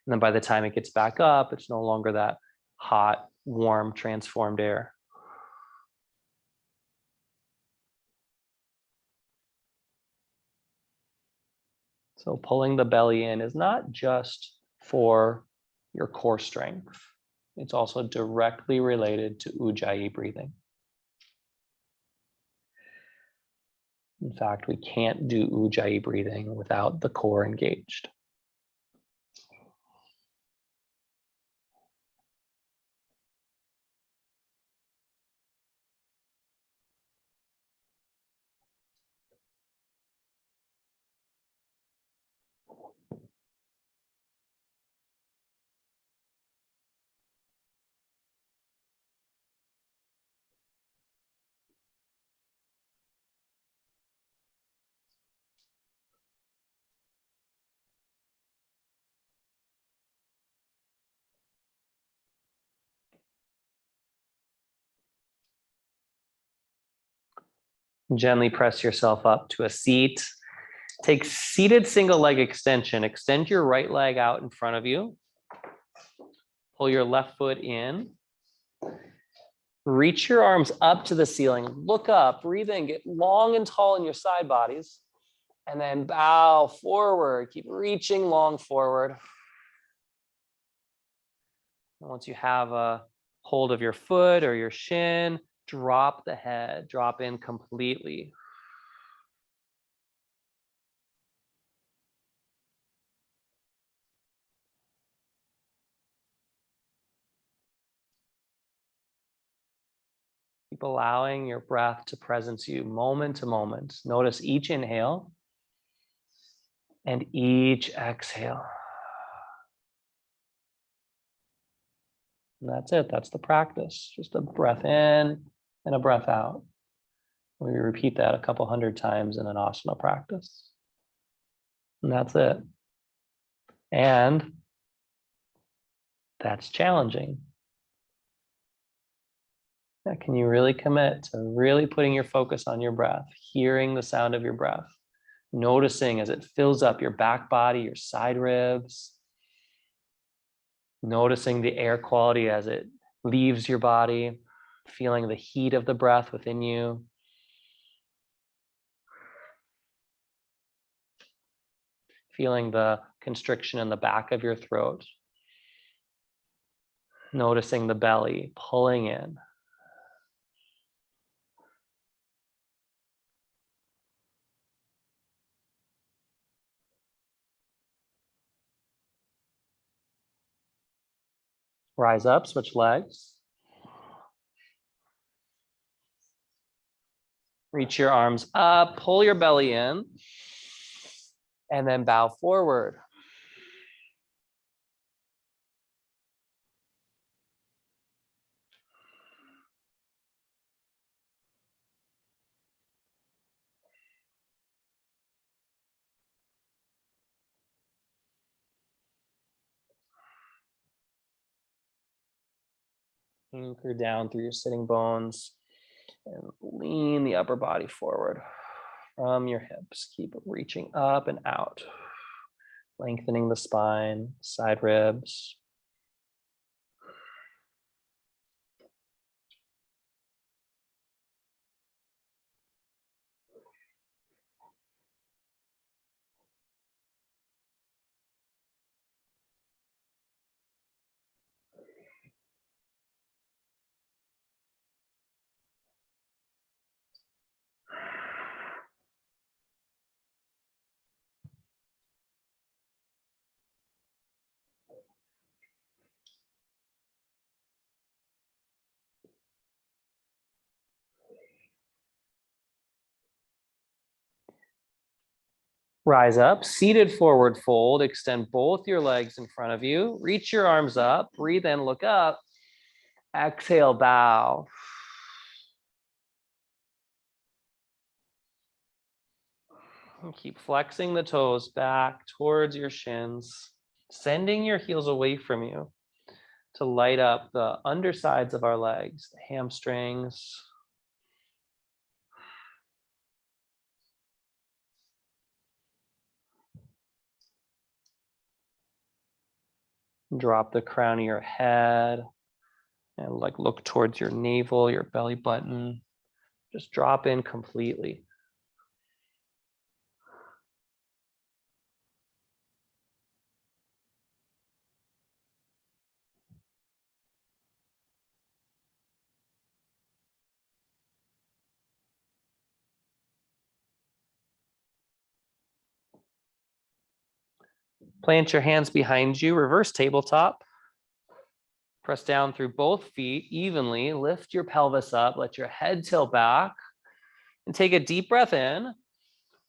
And then by the time it gets back up, it's no longer that hot, warm, transformed air. So pulling the belly in is not just for your core strength. It's also directly related to Ujjayi breathing. In fact, we can't do Ujjayi breathing without the core engaged. Gently press yourself up to a seat. Take seated single leg extension. Extend your right leg out in front of you. Pull your left foot in. Reach your arms up to the ceiling. Look up, breathe in, get long and tall in your side bodies. And then bow forward. Keep reaching long forward. And once you have a hold of your foot or your shin, drop the head, drop in completely. Keep allowing your breath to presence you moment to moment. Notice each inhale and each exhale. And that's it. That's the practice. Just a breath in and a breath out. We repeat that a couple hundred times in an asana practice. And that's it. And that's challenging. Now, can you really commit to really putting your focus on your breath, hearing the sound of your breath, noticing as it fills up your back body, your side ribs, noticing the air quality as it leaves your body, feeling the heat of the breath within you. Feeling the constriction in the back of your throat. Noticing the belly pulling in. Rise up, switch legs. Reach your arms up, pull your belly in, and then bow forward. Anchor down through your sitting bones and lean the upper body forward from your hips. Keep reaching up and out, lengthening the spine, side ribs. Rise up, seated forward fold, extend both your legs in front of you, reach your arms up, breathe in, look up, exhale, bow. And keep flexing the toes back towards your shins, sending your heels away from you to light up the undersides of our legs, the hamstrings. Drop the crown of your head and look towards your navel, your belly button. Just drop in completely. Plant your hands behind you, reverse tabletop. Press down through both feet evenly. Lift your pelvis up, let your head tilt back, and take a deep breath in.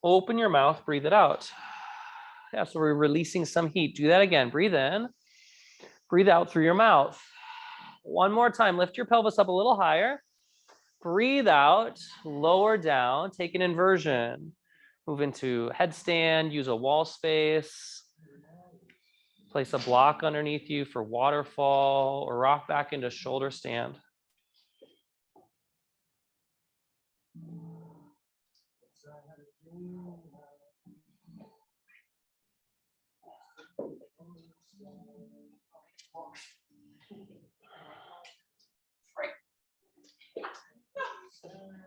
Open your mouth, breathe it out. Yeah, so we're releasing some heat. Do that again. Breathe in, breathe out through your mouth. One more time, lift your pelvis up a little higher. Breathe out, lower down, take an inversion. Move into headstand, use a wall space. Place a block underneath you for waterfall or rock back into shoulder stand.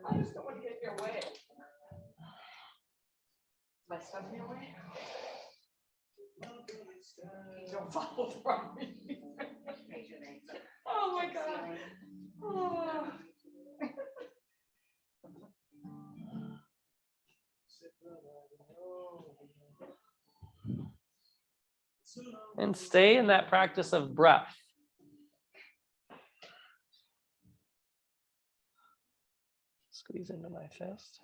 I just don't want to get in your way. My stuff in your way? Don't follow from me. Oh my God. Oh.
And stay in that practice of breath. Squeeze into my fist.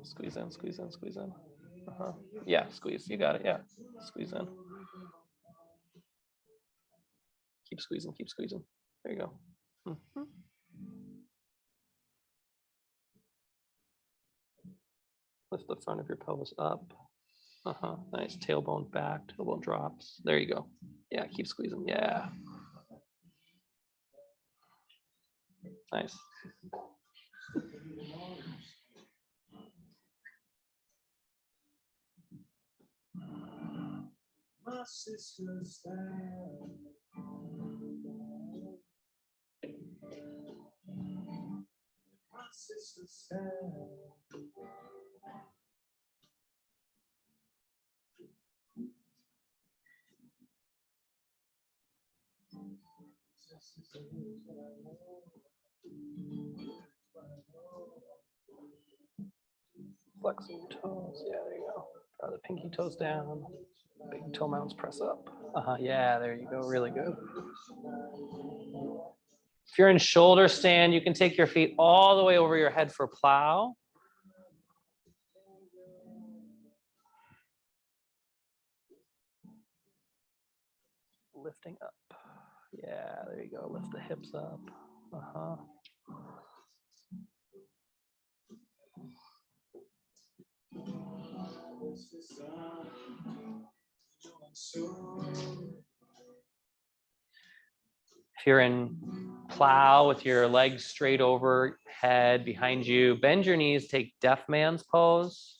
Squeeze in, squeeze in, squeeze in. Yeah, squeeze. You got it. Yeah. Squeeze in. Keep squeezing, keep squeezing. There you go. Lift the front of your pelvis up. Nice. Tailbone back, tailbone drops. There you go. Yeah, keep squeezing. Yeah. Nice. My sister's there. My sister's there. Flexing your toes. Yeah, there you go. Draw the pinky toes down. Big toe mounts press up. Yeah, there you go. Really good. If you're in shoulder stand, you can take your feet all the way over your head for plow. Lifting up. Yeah, there you go. Lift the hips up. If you're in plow with your legs straight over head behind you, bend your knees, take deaf man's pose.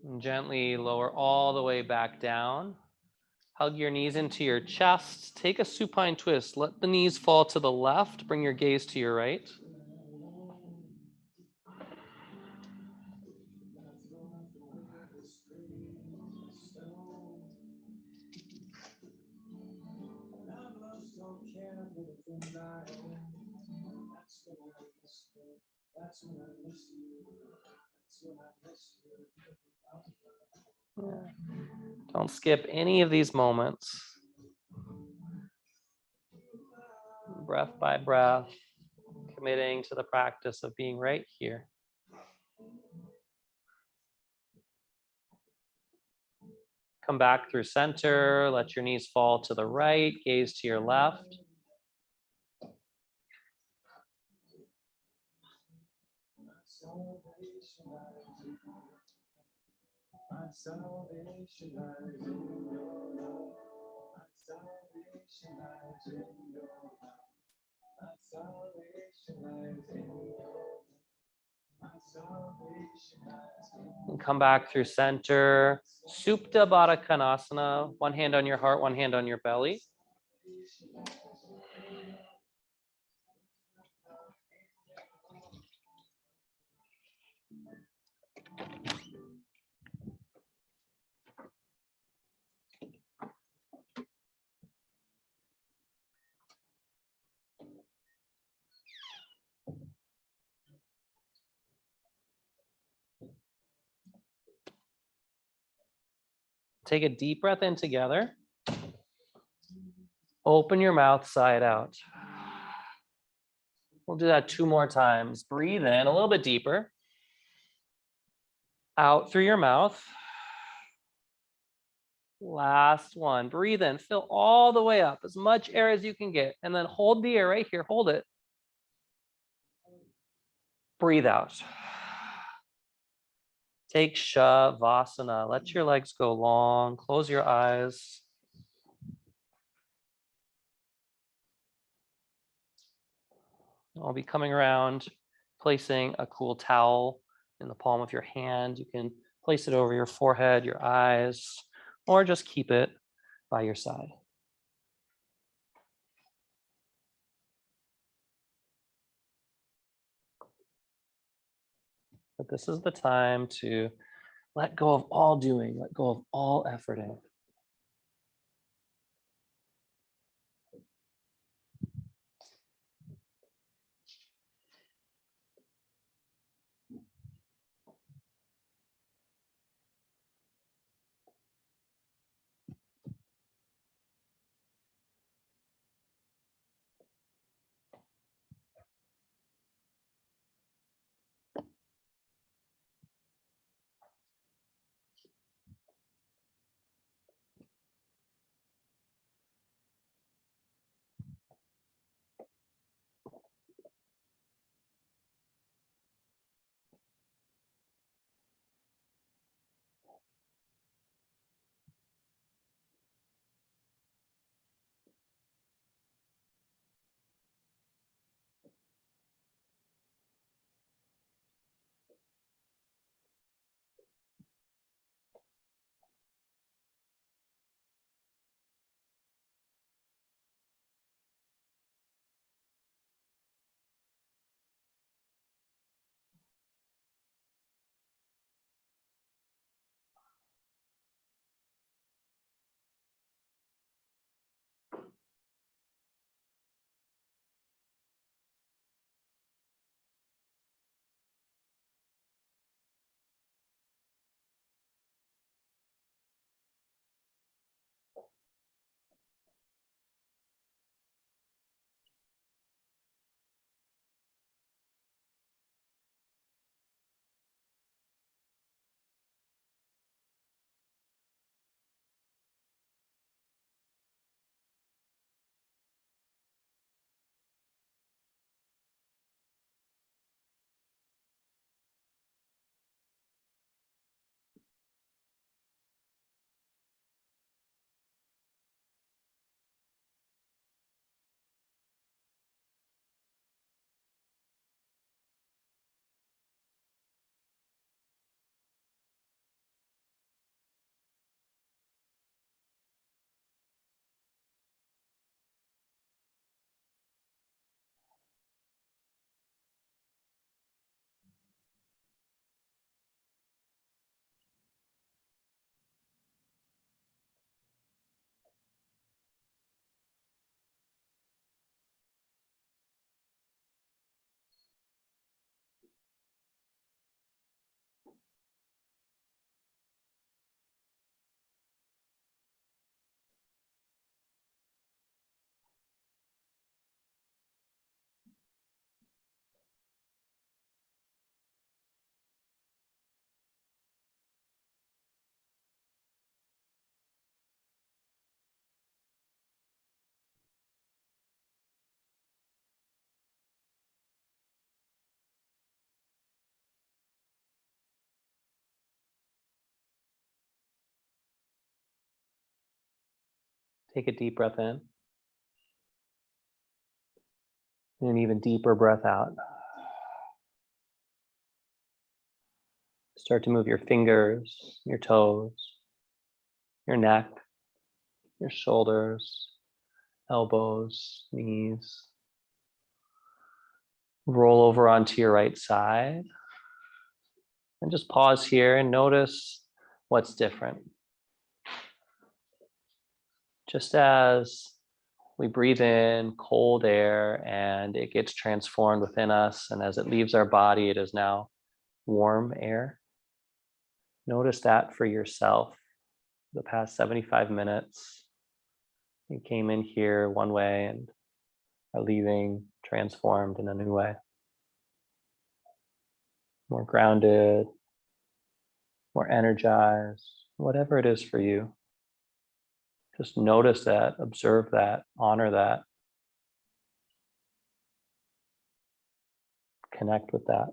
And gently lower all the way back down. Hug your knees into your chest. Take a supine twist. Let the knees fall to the left. Bring your gaze to your right. Yeah. Don't skip any of these moments. Breath by breath, committing to the practice of being right here. Come back through center, let your knees fall to the right, gaze to your left. And come back through center. Supta Baddha Konasana. One hand on your heart, one hand on your belly. Take a deep breath in together. Open your mouth side out. We'll do that 2 more times. Breathe in a little bit deeper. Out through your mouth. Last one. Breathe in. Fill all the way up, as much air as you can get. And then hold the air right here. Hold it. Breathe out. Take Shavasana. Let your legs go long. Close your eyes. I'll be coming around, placing a cool towel in the palm of your hand. You can place it over your forehead, your eyes, or just keep it by your side. But this is the time to let go of all doing, let go of all efforting. Take a deep breath in. And an even deeper breath out. Start to move your fingers, your toes, your neck, your shoulders, elbows, knees. Roll over onto your right side. And just pause here and notice what's different. Just as we breathe in cold air and it gets transformed within us, and as it leaves our body, it is now warm air. Notice that for yourself. The past 75 minutes, you came in here one way and are leaving transformed in a new way. More grounded, more energized, whatever it is for you. Just notice that, observe that, honor that. Connect with that.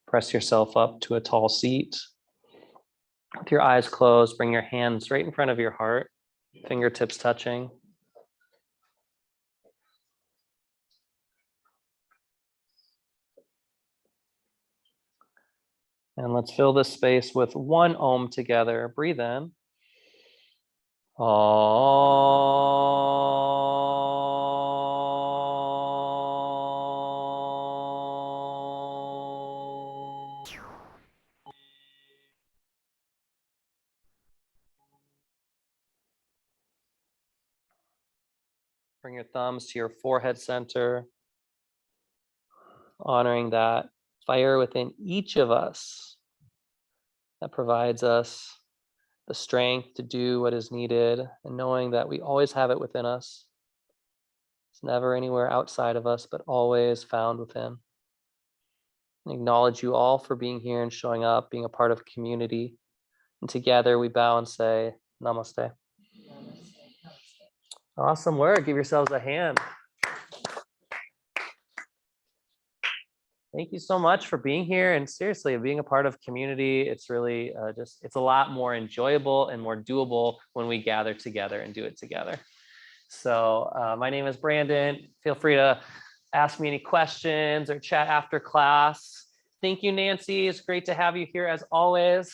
Press yourself up to a tall seat. With your eyes closed, bring your hands right in front of your heart, fingertips touching. And let's fill this space with one Om together. Breathe in. Bring your thumbs to your forehead center, honoring that fire within each of us that provides us the strength to do what is needed, and knowing that we always have it within us. It's never anywhere outside of us, but always found within. And acknowledge you all for being here and showing up, being a part of community. And together we bow and say, Namaste. Awesome work. Give yourselves a hand. Thank you so much for being here, and seriously, being a part of community. It's really it's a lot more enjoyable and more doable when we gather together and do it together. So my name is Brandon. Feel free to ask me any questions or chat after class. Thank you, Nancy. It's great to have you here as always.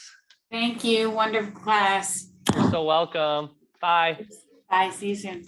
Thank you. Wonderful class.
You're so welcome. Bye.
Bye. See you soon.